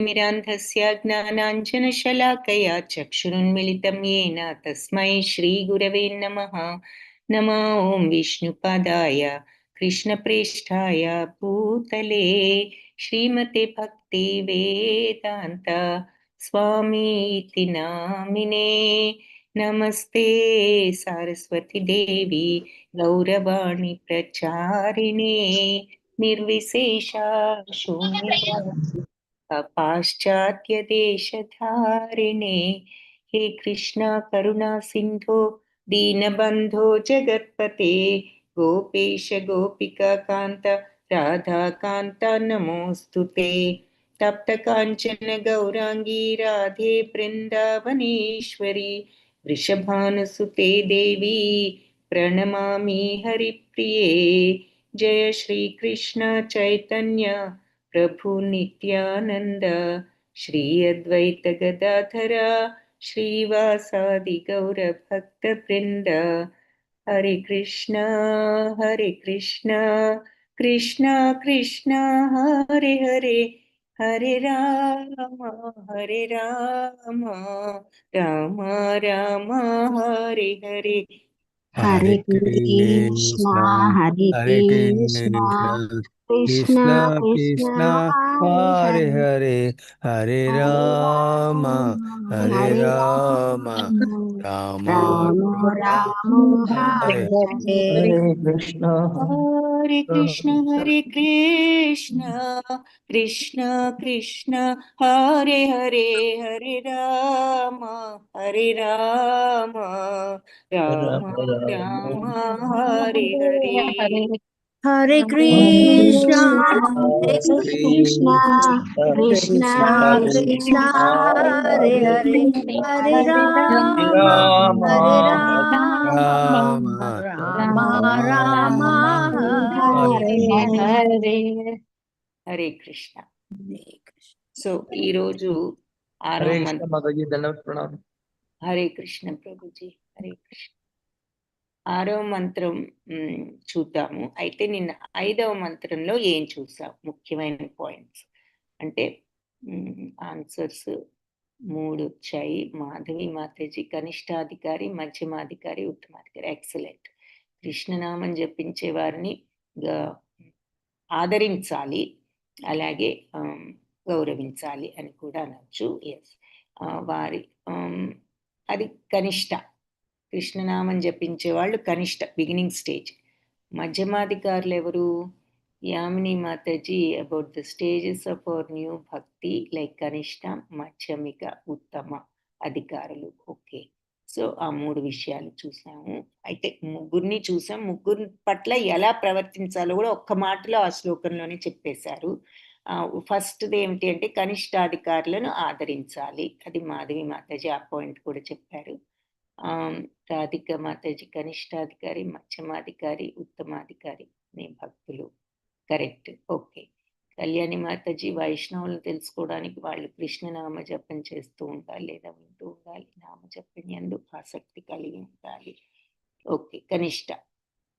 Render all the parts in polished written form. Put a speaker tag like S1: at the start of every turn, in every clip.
S1: मिरान्धस्य ज्ञानाञ्जनशलाकया चक्षुरुन्मिलितं येन तस्मै श्रीगुरवे नमः। नमो ॐ विष्णुपादाय कृष्णप्रेष्ठाय भूतले श्रीमते भक्तिवेदान्त स्वामीति नामिने। नमस्ते सारस्वती देवी गौरवाणी प्रचारिणे निर्विशेषा शून्यवादी पाश्चात्य देशधारिणे। हे कृष्णा करुणा सिंधो दीनबंधो जगत्पते गोपेश गोपिका कांत राधा कांत नमोस्तुते। तप्त कांचन गौरांगी राधे वृंदावनेश्वरी वृषभानुसुते देवी प्रणमामि हरिप्रिये। जय श्री कृष्ण चैतन्य प्रभु नित्यानंद श्री अद्वैत गदाधर श्रीवासादि गौर भक्त वृंद। हरे कृष्ण कृष्ण कृष्ण हरे हरे हरे राम राम राम हरे हरे।
S2: हरे कृष्णा हरे कृष्णा कृष्णा कृष्णा
S3: हरे हरे हरे राम राम
S2: राम
S3: राम
S2: हरे हरे।
S1: हरे कृष्ण हरे कृष्ण कृष्ण कृष्ण हरे हरे हरे राम राम राम हरे हरे।
S2: हरे कृष्णा कृष्णा कृष्णा कृष्णा हरे हरे हरे राम
S3: राम
S2: राम राम हरे हरे।
S1: हरे कृष्ण। సో ఈ రోజు ఆరో
S4: हरे कृष्ण
S1: మంత్రం.
S4: माताजी धन्यवाद प्रणाम।
S1: హరే కృష్ణ ప్రభుజీ. హరే కృష్ణ. ఆరో మంత్రం చూద్దాము. అయితే నిన్న 5వ మంత్రంలో ఏం చూసాం ముఖ్యమైన పాయింట్స్ అంటే ఆన్సర్స్ 3 వచ్చాయి. మాధవి మాతాజీ కనిష్టాధికారి, మధ్యమాధికారి, ఉత్తమాధికారి. ఎక్సలెంట్. కృష్ణనామం జపించే వారిని ఆదరించాలి, అలాగే గౌరవించాలి అని కూడా అనొచ్చు. ఎస్, వారి అది కనిష్ట. కృష్ణనామం జపించే వాళ్ళు కనిష్ట, బిగినింగ్ స్టేజ్. మధ్యమాధికారులు ఎవరు? Yamini Mataji about the stages of our new bhakti like కనిష్ట, మధ్యమిక, ఉత్తమ అధికారులు. ఓకే, సో ఆ 3 విషయాలు చూసాము. అయితే ముగ్గురిని చూసాం. ముగ్గురి పట్ల ఎలా ప్రవర్తించాలో కూడా ఒక్క మాటలో ఆ శ్లోకంలోనే చెప్పేశారు. ఫస్ట్ది ఏమిటి అంటే కనిష్టాధికారులను ఆదరించాలి. అది మాధవి మాతాజీ ఆ పాయింట్ కూడా చెప్పారు. రాధిక మాతాజీ కనిష్టాధికారి, మధ్యమాధికారి, ఉత్తమాధికారి నీ భక్తులు. కరెక్ట్. ఓకే. కళ్యాణి మాతాజీ వైష్ణవులను తెలుసుకోవడానికి వాళ్ళు కృష్ణనామ జపం చేస్తూ ఉండాలి లేదా వింటూ ఉండాలి. నామజపం యందు ఆసక్తి కలిగి ఉండాలి. ఓకే, కనిష్ట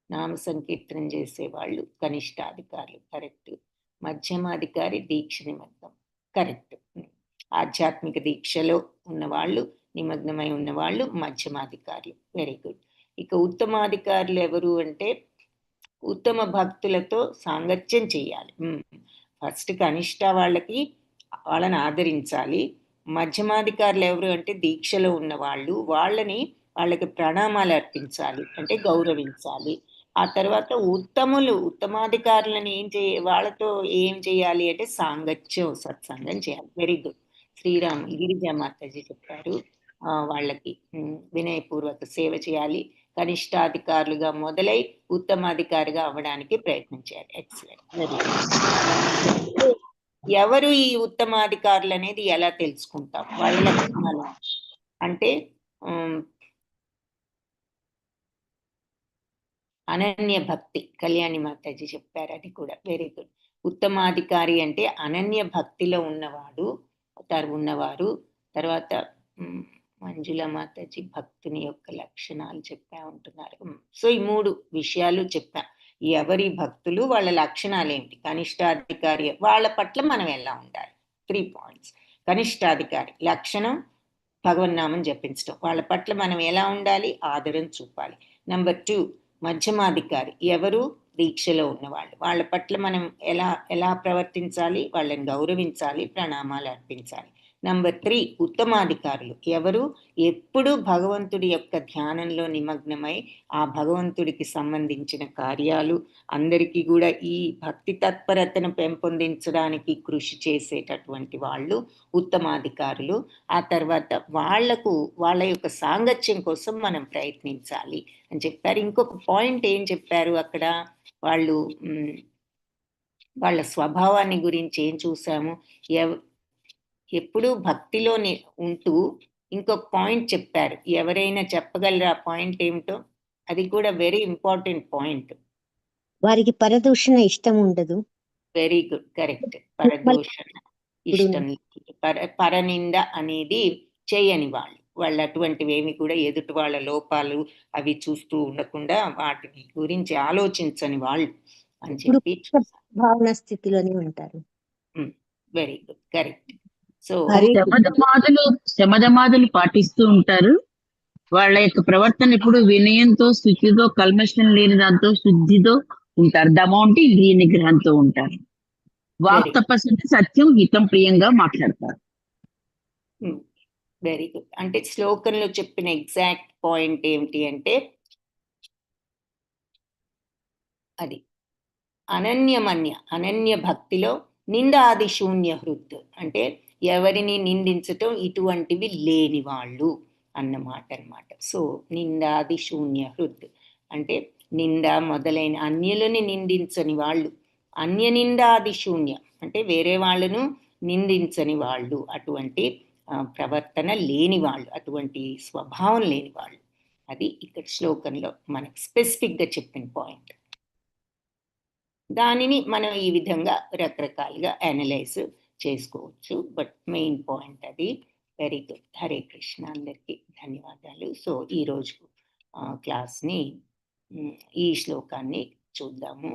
S1: నామ సంకీర్తనం చేసేవాళ్ళు కనిష్టాధికారులు. కరెక్ట్. మధ్యమాధికారి దీక్ష నిమగ్నం. కరెక్ట్. ఆధ్యాత్మిక దీక్షలో ఉన్నవాళ్ళు, నిమగ్నమై ఉన్నవాళ్ళు మధ్యమాధికారులు. Very good. ఇక ఉత్తమాధికారులు ఎవరు అంటే ఉత్తమ భక్తులతో సాంగత్యం చేయాలి. ఫస్ట్ కనిష్ట వాళ్ళని ఆదరించాలి. మధ్యమాధికారులు ఎవరు అంటే దీక్షలో ఉన్న వాళ్ళు, వాళ్ళకి ప్రణామాలు అర్పించాలి, అంటే గౌరవించాలి. ఆ తర్వాత ఉత్తమాధికారులను వాళ్ళతో ఏం చేయాలి అంటే సాంగత్యం, సత్సంగం చేయాలి. Very good. శ్రీరామ్ గిరిజా మాతాజీ చెప్పారు. వాళ్ళకి వినయపూర్వక సేవ చేయాలి. కనిష్టాధికారులుగా మొదలై ఉత్తమాధికారిగా అవ్వడానికి ప్రయత్నం చేయాలి. ఎక్సలెంట్. Very good. ఎవరు ఈ ఉత్తమాధికారులు అనేది ఎలా తెలుసుకుంటాం? వాళ్ళ లక్షణాలు అంటే అనన్య భక్తి. కళ్యాణి మాతాజీ చెప్పారు, అది కూడా వెరీ గుడ్. ఉత్తమాధికారి అంటే అనన్య భక్తిలో ఉన్నవారు. తర్వాత మంజుల మాతాజీ భక్తుని యొక్క లక్షణాలు చెప్పా ఉంటున్నారు. సో ఈ 3 విషయాలు చెప్పా. ఎవరి భక్తులు, వాళ్ళ లక్షణాలు ఏమిటి, కనిష్టాధికారి వాళ్ళ పట్ల మనం ఎలా ఉండాలి. 3 పాయింట్స్. కనిష్టాధికారి లక్షణం భగవన్నామం జపించడం, వాళ్ళ పట్ల మనం ఎలా ఉండాలి, ఆదరం చూపాలి. నెంబర్ 2 మధ్యమాధికారి, ఎవరు దీక్షలో ఉన్నవాళ్ళు, వాళ్ళ పట్ల మనం ఎలా ప్రవర్తించాలి, వాళ్ళని గౌరవించాలి, ప్రణామాలు అర్పించాలి. నెంబర్ 3 ఉత్తమాధికారులు, ఎవరు ఎప్పుడూ భగవంతుడి యొక్క ధ్యానంలో నిమగ్నమై ఆ భగవంతుడికి సంబంధించిన కార్యాలు అందరికీ కూడా ఈ భక్తి తత్పరతను పెంపొందించడానికి కృషి చేసేటటువంటి వాళ్ళు ఉత్తమాధికారులు. ఆ తర్వాత వాళ్ళ యొక్క సాంగత్యం కోసం మనం ప్రయత్నించాలి అని చెప్పారు. ఇంకొక పాయింట్ ఏం చెప్పారు అక్కడ, వాళ్ళ స్వభావాన్ని గురించి ఏం చూసాము, ఎప్పుడూ భక్తిలోని ఉంటూ ఇంకొక పాయింట్ చెప్పారు. ఎవరైనా చెప్పగలరా పాయింట్ ఏమిటో? అది కూడా వెరీ ఇంపార్టెంట్ పాయింట్.
S2: వారికి పరదూషణ ఇష్టం ఉండదు.
S1: Very good, correct. పరదూషణ ఇష్టం, పరనింద అనేది చేయని వాళ్ళు అటువంటివి ఏమి కూడా ఎదుటి వాళ్ళ లోపాలు అవి చూస్తూ ఉండకుండా వాటి గురించి ఆలోచించని వాళ్ళు అని చెప్పి
S2: భావన స్థితిలోనే ఉంటారు.
S1: Very good, correct. సో
S4: శమధమాదులు పాటిస్తూ ఉంటారు. వాళ్ళ యొక్క ప్రవర్తన ఇప్పుడు వినయంతో, శుచితో, కల్మషం లేని దాంతో, శుద్ధితో ఉంటారు. దమం అంటే ఇంద్రియ నిగ్రహంతో ఉంటారు. వాక్ తపస్సు సత్యం, హితం, ప్రియంగా మాట్లాడతారు.
S1: Very good. అంటే శ్లోకంలో చెప్పిన ఎగ్జాక్ట్ పాయింట్ ఏమిటి అంటే అది అనన్య భక్తిలో నిందాది శూన్య హృద్, అంటే ఎవరిని నిందించటం ఇటువంటివి లేని వాళ్ళు అన్నమాట. సో నిందాది శూన్య హృద్ అంటే నింద మొదలైన అన్యులని నిందించని వాళ్ళు, అన్య నిందాది శూన్య అంటే వేరే వాళ్ళను నిందించని వాళ్ళు, అటువంటి ప్రవర్తన లేని వాళ్ళు, అటువంటి స్వభావం లేని వాళ్ళు. అది ఇక్కడ శ్లోకంలో మనకు స్పెసిఫిక్గా చెప్పిన పాయింట్. దానిని మనం ఈ విధంగా రకరకాలుగా అనలైజ్ చేసుకోవచ్చు, బట్ మెయిన్ పాయింట్ అది. Very good. హరే కృష్ణ, అందరికీ ధన్యవాదాలు. సో ఈరోజు క్లాస్ని ఈ శ్లోకాన్ని చూద్దాము.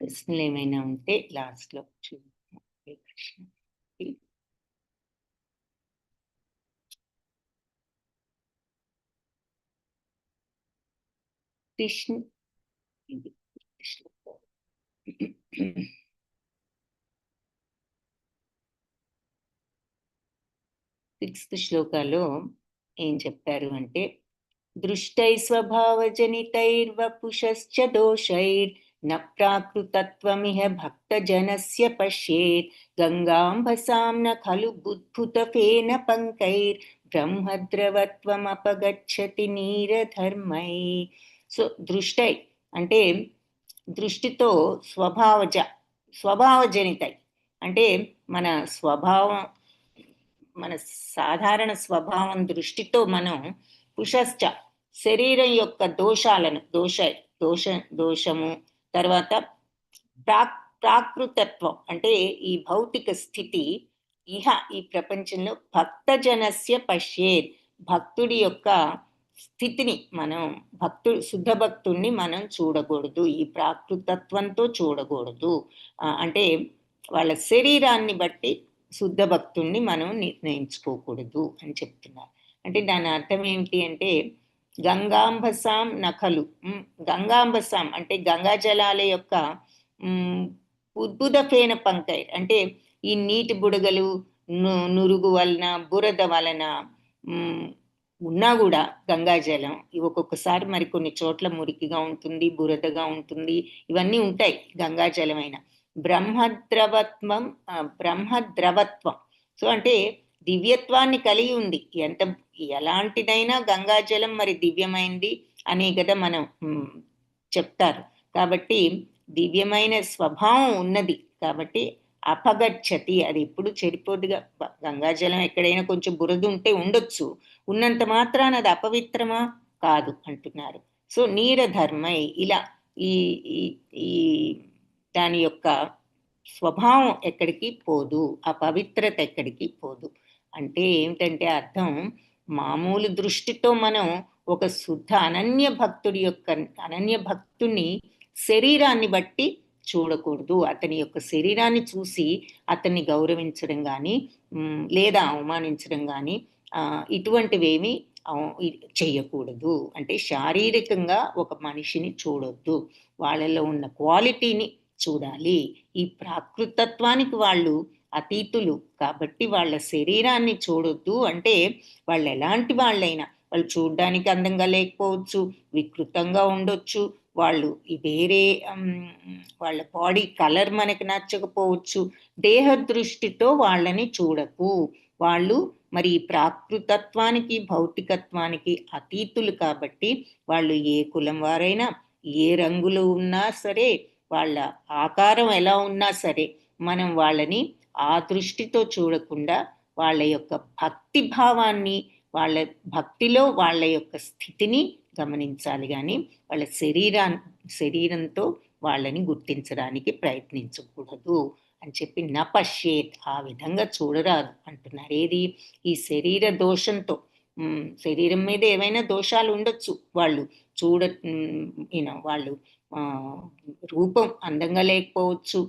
S1: ప్రశ్నలు ఏమైనా ఉంటే లాస్ట్లో చూద్దాము. హరే కృష్ణ. కృష్ణ 6th శ్లోకాలో ఏం చెప్పారు అంటే, దృష్టై స్వభావజనితైర్వపుషశ్చ దోషైర్ న ప్రాకృతత్వమిహ భక్తజనస్య పశ్యేత్ గంగాంబసాం న ఖలు బుద్భుతఫేన పంకైర్ బ్రహ్మద్రవత్వమపగచ్చతి నీరధర్మై. సో దృష్టై అంటే దృష్టితో స్వభావజనితై అంటే మన సాధారణ స్వభావం దృష్టితో మనం పుషశ్చ శరీరం యొక్క దోషాలను దోషము, తర్వాత ప్రాకృతత్వం అంటే ఈ భౌతిక స్థితి, ఈ ప్రపంచంలో భక్తజనస్య పశ్యేత్ భక్తుడి యొక్క స్థితిని మనం శుద్ధ భక్తుడిని మనం చూడకూడదు, ఈ ప్రాకృతత్వంతో చూడకూడదు. అంటే వాళ్ళ శరీరాన్ని బట్టి శుద్ధ భక్తుడిని మనం నిర్ణయించుకోకూడదు అని చెప్తున్నారు. అంటే దాని అర్థం ఏమిటి అంటే, గంగాంబసాం నఖలు, గంగాంబసాం అంటే గంగా జలాల యొక్క ఉద్భుతఫేన పంకై అంటే ఈ నీటి బుడగలు, నురుగు వలన, బురద వలన ఉన్నా కూడా గంగాజలం ఒక్కొక్కసారి మరి కొన్ని చోట్ల మురికిగా ఉంటుంది, బురదగా ఉంటుంది, ఇవన్నీ ఉంటాయి గంగాజలమైన. బ్రహ్మద్రవత్వం సో అంటే దివ్యత్వాన్ని కలిగి ఉంది. ఎలాంటిదైనా గంగాజలం మరి దివ్యమైంది అనే కదా మనం చెప్తారు. కాబట్టి దివ్యమైన స్వభావం ఉన్నది కాబట్టి అపగచ్చతి, అది ఎప్పుడు చెడిపోదుగా. గంగాజలం ఎక్కడైనా కొంచెం బురద ఉంటే ఉండొచ్చు, ఉన్నంత మాత్రాన అది అపవిత్రమా కాదు అంటున్నారు. సో నీరధర్మై ఇలా ఈ దాని యొక్క స్వభావం ఎక్కడికి పోదు, ఆ పవిత్రత ఎక్కడికి పోదు. అంటే ఏమిటంటే అర్థం, మామూలు దృష్టితో మనం ఒక శుద్ధ అనన్య భక్తుని శరీరాన్ని బట్టి చూడకూడదు. అతని యొక్క శరీరాన్ని చూసి అతన్ని గౌరవించడం గాని లేదా అవమానించడం గాని ఇటువంటివేమీ చెయ్యకూడదు. అంటే శారీరకంగా ఒక మనిషిని చూడొద్దు. వాళ్ళలో ఉన్న క్వాలిటీని చూడాలి. ఈ ప్రాకృతత్వానికి వాళ్ళు అతీతులు కాబట్టి వాళ్ళ శరీరాన్ని చూడొద్దు. అంటే వాళ్ళు ఎలాంటి వాళ్ళైనా, వాళ్ళు చూడ్డానికి అందంగా లేకపోవచ్చు, వికృతంగా ఉండొచ్చు, వాళ్ళు వేరే వాళ్ళ బాడీ కలర్ మనకి నచ్చకపోవచ్చు. దేహ దృష్టితో వాళ్ళని చూడకు. వాళ్ళు మరి ప్రాకృతత్వానికి భౌతికత్వానికి అతీతులు కాబట్టి వాళ్ళు ఏ కులం వారైనా, ఏ రంగులో ఉన్నా సరే, వాళ్ళ ఆకారం ఎలా ఉన్నా సరే, మనం వాళ్ళని ఆ దృష్టితో చూడకుండా వాళ్ళ యొక్క భక్తి భావాన్ని, వాళ్ళ భక్తిలో వాళ్ళ యొక్క స్థితిని గమనించాలి కానీ వాళ్ళ శరీరంతో వాళ్ళని గుర్తించడానికి ప్రయత్నించకూడదు అని చెప్పి నపశ్యేత్, ఆ విధంగా చూడరాదు అంటున్నారు. ఏది? ఈ శరీర దోషంతో. శరీరం మీద ఏమైనా దోషాలు ఉండొచ్చు, వాళ్ళు వాళ్ళు రూపం అందంగా లేకపోవచ్చు,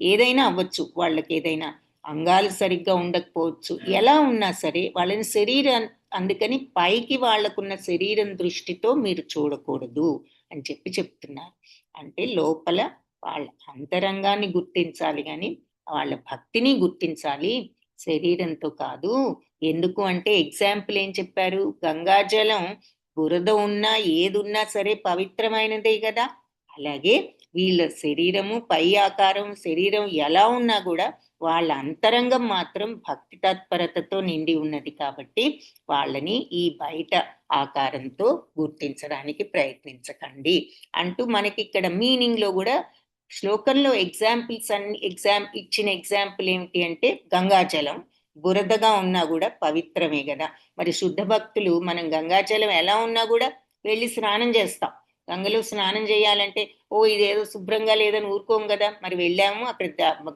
S1: ఏదైనా అవ్వచ్చు, వాళ్ళకి ఏదైనా అంగాలు సరిగ్గా ఉండకపోవచ్చు, ఎలా ఉన్నా సరే వాళ్ళని అందుకని పైకి వాళ్ళకున్న శరీరం దృష్టితో మీరు చూడకూడదు అని చెప్తున్నారు. అంటే లోపల వాళ్ళ అంతరంగాన్ని గుర్తించాలి కానీ వాళ్ళ భక్తిని గుర్తించాలి, శరీరంతో కాదు. ఎందుకు అంటే ఎగ్జాంపుల్ ఏం చెప్పారు? గంగాజలం బురద ఉన్నా ఏదున్నా సరే పవిత్రమైనదే కదా. అలాగే వీళ్ళ శరీరము, పై ఆకారం, శరీరం ఎలా ఉన్నా కూడా వాళ్ళ అంతరంగం మాత్రం భక్తి తత్పరతతో నిండి ఉన్నది కాబట్టి వాళ్ళని ఈ బయట ఆకారంతో గుర్తించడానికి ప్రయత్నించకండి అంటూ మనకి ఇక్కడ మీనింగ్ లో కూడా శ్లోకంలో ఎగ్జాంపుల్స్ ఇచ్చిన ఎగ్జాంపుల్ ఏమిటి అంటే గంగాజలం బురదగా ఉన్నా కూడా పవిత్రమే కదా. మరి శుద్ధ భక్తులు మనం గంగాజలం ఎలా ఉన్నా కూడా వెళ్ళి స్నానం చేస్తాం. గంగలో స్నానం చేయాలంటే ఇదేదో శుభ్రంగా లేదని ఊరుకోం కదా. మరి వెళ్ళాము, అక్కడ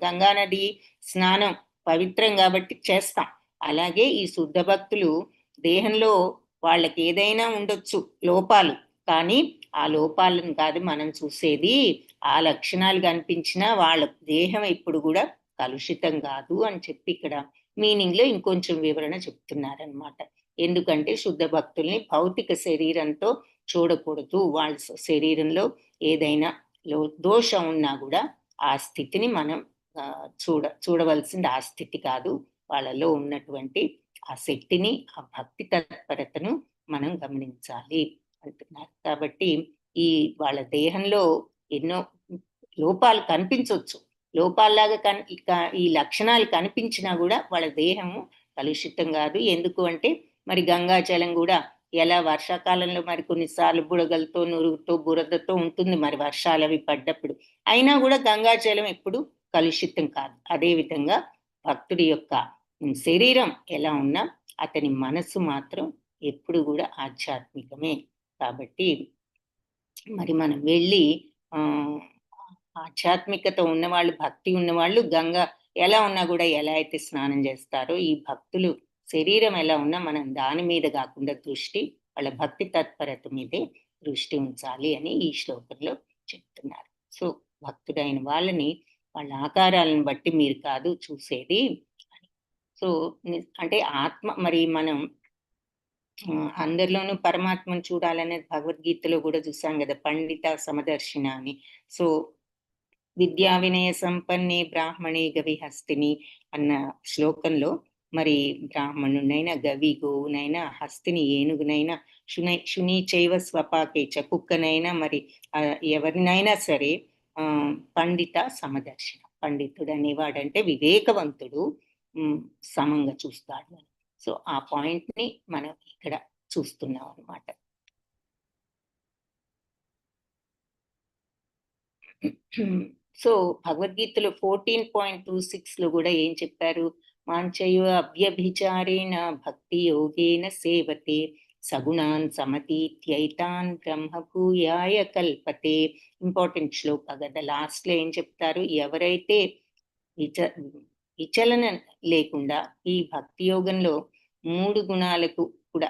S1: గంగా నది స్నానం పవిత్రం కాబట్టి చేస్తాం. అలాగే ఈ శుద్ధ భక్తులు దేహంలో వాళ్ళకి ఏదైనా ఉండొచ్చు లోపాలు, కానీ ఆ లోపాలను కాదు మనం చూసేది. ఆ లక్షణాలు కనిపించినా వాళ్ళ దేహం ఎప్పుడు కూడా కలుషితం కాదు అని చెప్పి ఇక్కడ మీనింగ్ లో ఇంకొంచెం వివరణ చెప్తున్నారనమాట. ఎందుకంటే శుద్ధ భక్తుల్ని భౌతిక శరీరంతో చూడకూడదు. వాళ్ళ శరీరంలో ఏదైనా దోషం ఉన్నా కూడా ఆ స్థితిని మనం చూడవలసింది ఆ స్థితి కాదు, వాళ్ళలో ఉన్నటువంటి ఆ శక్తిని, ఆ భక్తి తత్పరతను మనం గమనించాలి అంటున్నారు. కాబట్టి ఈ వాళ్ళ దేహంలో ఎన్నో లోపాలు కనిపించవచ్చు, లోపాల్లాగా ఈ లక్షణాలు కనిపించినా కూడా వాళ్ళ దేహము కలుషితం కాదు. ఎందుకు అంటే మరి గంగాజలం కూడా ఎలా వర్షాకాలంలో మరి కొన్నిసార్లు బుడగలతో, నురుగుతో, బురదతో ఉంటుంది మరి వర్షాలు అవి పడ్డప్పుడు, అయినా కూడా గంగాజలం ఎప్పుడు కలుషితం కాదు. అదే విధంగా భక్తుడి యొక్క శరీరం ఎలా ఉన్నా అతని మనసు మాత్రం ఎప్పుడు కూడా ఆధ్యాత్మికమే. కాబట్టి మరి మనం వెళ్ళి ఆధ్యాత్మికత ఉన్నవాళ్ళు, భక్తి ఉన్నవాళ్ళు గంగా ఎలా ఉన్నా కూడా ఎలా అయితే స్నానం చేస్తారో, ఈ భక్తులు శరీరం ఎలా ఉన్నా మనం దాని మీద కాకుండా దృష్టి వాళ్ళ భక్తి తత్పరత మీదే దృష్టి ఉంచాలి అని ఈ శ్లోకంలో చెప్తున్నారు. సో భక్తుడైన వాళ్ళని వాళ్ళ ఆకారాలను బట్టి మీరు కాదు చూసేది. సో అంటే ఆత్మ, మరి మనం అందరిలోనూ పరమాత్మను చూడాలనేది భగవద్గీతలో కూడా చూసాం కదా, పండిత సమదర్శిన అని. సో విద్యా వినయ సంపన్నే బ్రాహ్మణే గవి హస్తిని అన్న శ్లోకంలో మరి బ్రాహ్మణునైనా, గవి గోవునైనా, హస్తిని ఏనుగునైనా, శుని చైవ స్వపాకే కుక్కనైనా, మరి ఎవరినైనా సరే పండిత సమదర్శన, పండితుడు అనేవాడంటే వివేకవంతుడు, సమంగా చూస్తాడు. సో ఆ పాయింట్ ని మనం ఇక్కడ చూస్తున్నాం అన్నమాట. సో భగవద్గీతలో 14.26 లో కూడా ఏం చెప్పారు? మాంచయో అవ్యభిచారేణ భక్తి యోగేన సేవతే సగుణాన్ సమతీత్యైతాన్ బ్రహ్మభూయాయ కల్పతే. ఇంపార్టెంట్ శ్లోక కదా. లాస్ట్ లో ఏం చెప్తారు? ఎవరైతే విచలన లేకుండా ఈ భక్తి యోగంలో 3 గుణాలకు కూడా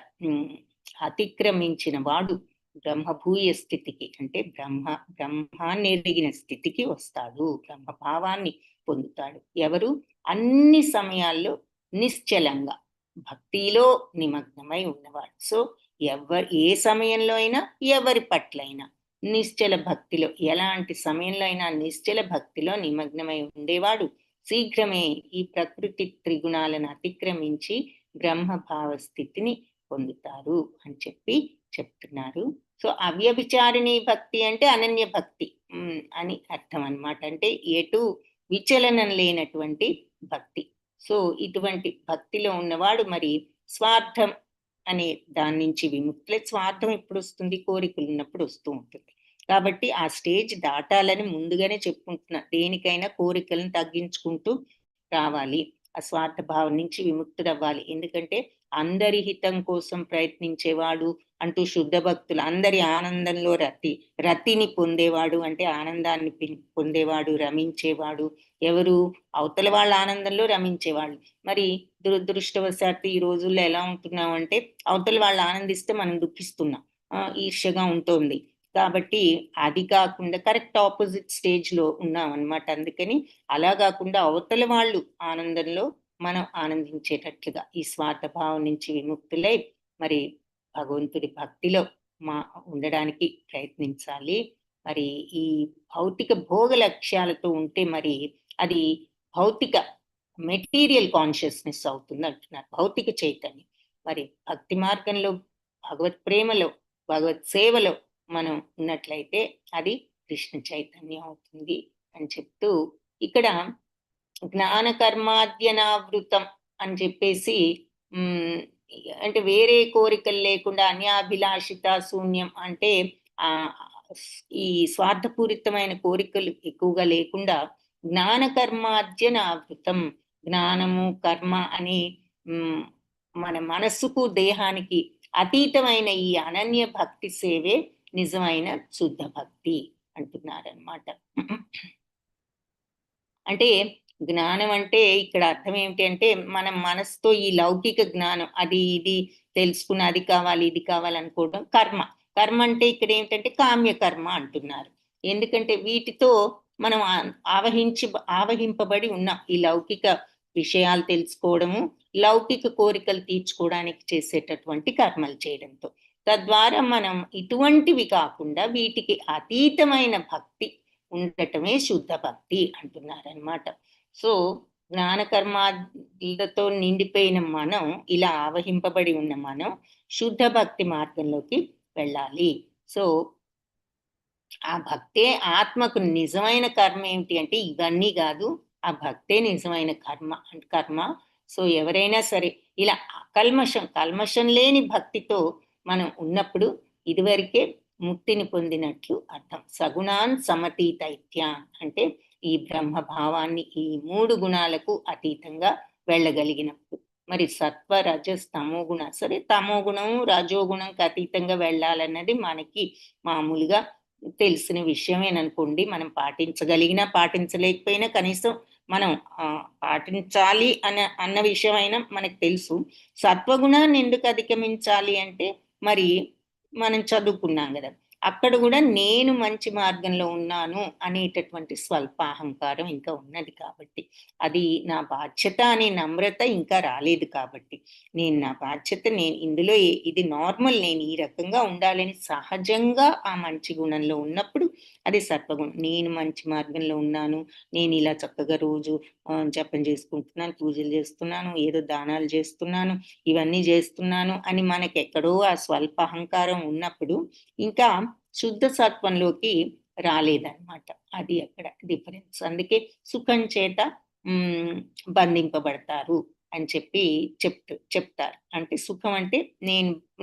S1: అతిక్రమించిన వాడు బ్రహ్మభూయ స్థితికి, అంటే బ్రహ్మాన్ని ఎరిగిన స్థితికి వస్తాడు, బ్రహ్మభావాన్ని పొందుతాడు. ఎవరు? అన్ని సమయాల్లో నిశ్చలంగా భక్తిలో నిమగ్నమై ఉన్నవాడు. సో ఏ సమయంలో అయినా, ఎవరి పట్లైనా నిశ్చల భక్తిలో, ఎలాంటి సమయంలో అయినా నిశ్చల భక్తిలో నిమగ్నమై ఉండేవాడు శీఘ్రమే ఈ ప్రకృతి త్రిగుణాలను అతిక్రమించి బ్రహ్మభావ స్థితిని పొందుతారు అని చెప్తున్నారు. సో అవ్యభిచారిణి భక్తి అంటే అనన్య భక్తి అని అర్థం అన్నమాట. అంటే ఎటు విచలనం లేనటువంటి భక్తి. సో ఇటువంటి భక్తిలో ఉన్నవాడు మరి స్వార్థం అనే దాని నుంచి విముక్తులే. స్వార్థం ఎప్పుడు వస్తుంది? కోరికలు ఉన్నప్పుడు వస్తూ ఉంటుంది. కాబట్టి ఆ స్టేజ్ దాటాలని ముందుగానే చెప్పుకుంటున్నా. దేనికైనా కోరికలను తగ్గించుకుంటూ రావాలి, ఆ స్వార్థ భావం నుంచి విముక్తుడవ్వాలి. ఎందుకంటే అందరి హితం కోసం ప్రయత్నించేవాడు అంటూ శుద్ధ భక్తులు, అందరి ఆనందంలో రతిని పొందేవాడు అంటే ఆనందాన్ని పొందేవాడు, రమించేవాడు. ఎవరు? అవతల వాళ్ళ ఆనందంలో రమించేవాళ్ళు. మరి దురదృష్టవశాత్తు ఈ రోజుల్లో ఎలా ఉంటున్నాం అంటే అవతల వాళ్ళు ఆనందిస్తే మనం దుఃఖిస్తున్నాం, ఈర్ష్యగా ఉంటుంది. కాబట్టి అది కాకుండా కరెక్ట్ ఆపోజిట్ స్టేజ్ లో ఉన్నాం అన్నమాట. అందుకని అలా కాకుండా అవతల వాళ్ళు ఆనందంలో మనం ఆనందించేటట్లుగా ఈ స్వార్థ భావం నుంచి విముక్తులై మరి భగవంతుడి భక్తిలో ఉండడానికి ప్రయత్నించాలి. మరి ఈ భౌతిక భోగ లక్ష్యాలతో ఉంటే మరి అది భౌతిక మెటీరియల్ కాన్షియస్నెస్ అవుతుంది అంటున్నారు, భౌతిక చైతన్యం. మరి భక్తి మార్గంలో, భగవత్ ప్రేమలో, భగవత్ సేవలో మనం ఉన్నట్లయితే అది కృష్ణ చైతన్యం అవుతుంది అని చెప్తూ ఇక్కడ జ్ఞాన కర్మాద్యనావృతం అని చెప్పేసి అంటే వేరే కోరికలు లేకుండా అన్యాభిలాషిత శూన్యం అంటే ఈ స్వార్థపూరితమైన కోరికలు ఎక్కువగా లేకుండా జ్ఞాన కర్మాద్యనావృతం, జ్ఞానము కర్మ అని మన మనస్సుకు దేహానికి అతీతమైన ఈ అనన్య భక్తి సేవే నిజమైన శుద్ధ భక్తి అంటున్నారనమాట. అంటే జ్ఞానం అంటే ఇక్కడ అర్థం ఏమిటి అంటే మనం మనసుతో ఈ లౌకిక జ్ఞానం, అది ఇది తెలుసుకున్న, అది కావాలి ఇది కావాలి అనుకోవడం కర్మ. కర్మ అంటే ఇక్కడ ఏమిటంటే కామ్య కర్మ అంటున్నారు. ఎందుకంటే వీటితో మనం ఆవహింపబడి ఉన్నాం. ఈ లౌకిక విషయాలు తెలుసుకోవడము, లౌకిక కోరికలు తీర్చుకోవడానికి చేసేటటువంటి కర్మలు చేయడంతో, తద్వారా మనం ఇటువంటివి కాకుండా వీటికి అతీతమైన భక్తి ఉండటమే శుద్ధ భక్తి అంటున్నారనమాట. సో జ్ఞాన కర్మాలతో నిండిపోయిన మనం, ఇలా ఆవహింపబడి ఉన్న మనం శుద్ధ భక్తి మార్గంలోకి వెళ్ళాలి. సో ఆ భక్తే ఆత్మకు నిజమైన కర్మ ఏమిటి అంటే ఇవన్నీ కాదు, ఆ భక్తే నిజమైన కర్మ. సో ఎవరైనా సరే ఇలా కల్మషం లేని భక్తితో మనం ఉన్నప్పుడు ఇదివరకే ముక్తిని పొందినట్లు అర్థం. సగుణాన్ సమతీతైత్యాన్ అంటే ఈ బ్రహ్మ భావాన్ని ఈ 3 గుణాలకు అతీతంగా వెళ్ళగలిగినప్పుడు. మరి సత్వ రజస్ తమో గుణ, సరే తమో గుణం రజోగుణంకి అతీతంగా వెళ్ళాలన్నది మనకి మామూలుగా తెలిసిన విషయమేననుకోండి. మనం పాటించగలిగినా పాటించలేకపోయినా కనీసం మనం పాటించాలి అన్న విషయమైనా మనకు తెలుసు. సత్వగుణాన్ని ఎందుకు అధిగమించాలి అంటే మరి మనం చదువుకున్నాం కదా, అక్కడ కూడా నేను మంచి మార్గంలో ఉన్నాను అనేటటువంటి స్వల్ప అహంకారం ఇంకా ఉన్నది కాబట్టి, అది నా బాధ్యత అనే నమ్రత ఇంకా రాలేదు కాబట్టి, నా బాధ్యత, నేను ఇందులో ఇది నార్మల్, నేను ఈ రకంగా ఉండాలని సహజంగా ఆ మంచి గుణంలో ఉన్నప్పుడు అది సత్వగుణం. నేను మంచి మార్గంలో ఉన్నాను, నేను ఇలా చక్కగా రోజు జపం చేసుకుంటున్నాను, పూజలు చేస్తున్నాను, ఏదో దానాలు చేస్తున్నాను, ఇవన్నీ చేస్తున్నాను అని మనకి ఎక్కడో ఆ స్వల్ప అహంకారం ఉన్నప్పుడు ఇంకా శుద్ధ సత్వంలోకి రాలేదన్నమాట. అది అక్కడ డిఫరెన్స్. అందుకే సుఖం చేత బంధింపబడతారు అని చెప్తారు. అంటే సుఖం అంటే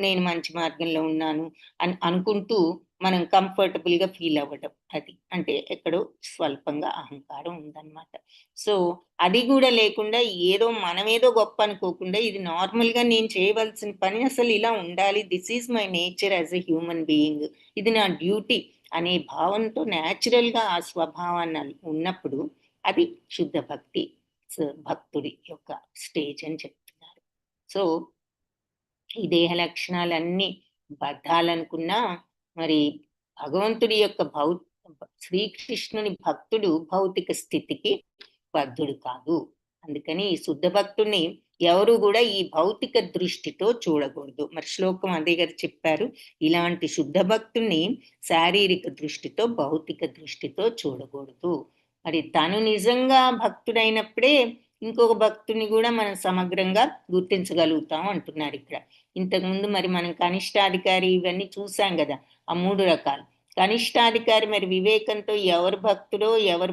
S1: నేను మంచి మార్గంలో ఉన్నాను అని అనుకుంటూ మనం కంఫర్టబుల్ గా ఫీల్ అవ్వడం, అది అంటే ఎక్కడో స్వల్పంగా అహంకారం ఉందన్నమాట. సో అది కూడా లేకుండా మనమేదో గొప్ప అనుకోకుండా ఇది నార్మల్ గా నేను చేయవలసిన పని, అసలు ఇలా ఉండాలి, this is my nature as a human being, ఇది నా డ్యూటీ అనే భావంతో న్యాచురల్ గా ఆ స్వభావాన్ని ఉన్నప్పుడు అది శుద్ధ భక్తుడి యొక్క స్టేజ్ అని చెప్తున్నారు. సో ఈ దేహ లక్షణాలన్నీ బద్దాలనుకున్నా మరి భగవంతుడి యొక్క శ్రీకృష్ణుని భక్తుడు భౌతిక స్థితికి బద్ధుడు కాదు. అందుకని ఈ శుద్ధ భక్తుడిని ఎవరు కూడా ఈ భౌతిక దృష్టితో చూడకూడదు. మరి శ్లోకం అదే గారు చెప్పారు, ఇలాంటి శుద్ధ భక్తుడిని శారీరక దృష్టితో భౌతిక దృష్టితో చూడకూడదు. మరి తను నిజంగా భక్తుడైనప్పుడే ఇంకొక భక్తుని కూడా మనం సమగ్రంగా గుర్తించగలుగుతాం అంటున్నారు ఇక్కడ. ఇంతకుముందు మరి మనం కనిష్టాధికారి ఇవన్నీ చూసాం కదా, ఆ 3 రకాలు. కనిష్టాధికారి మరి వివేకంతో ఎవరు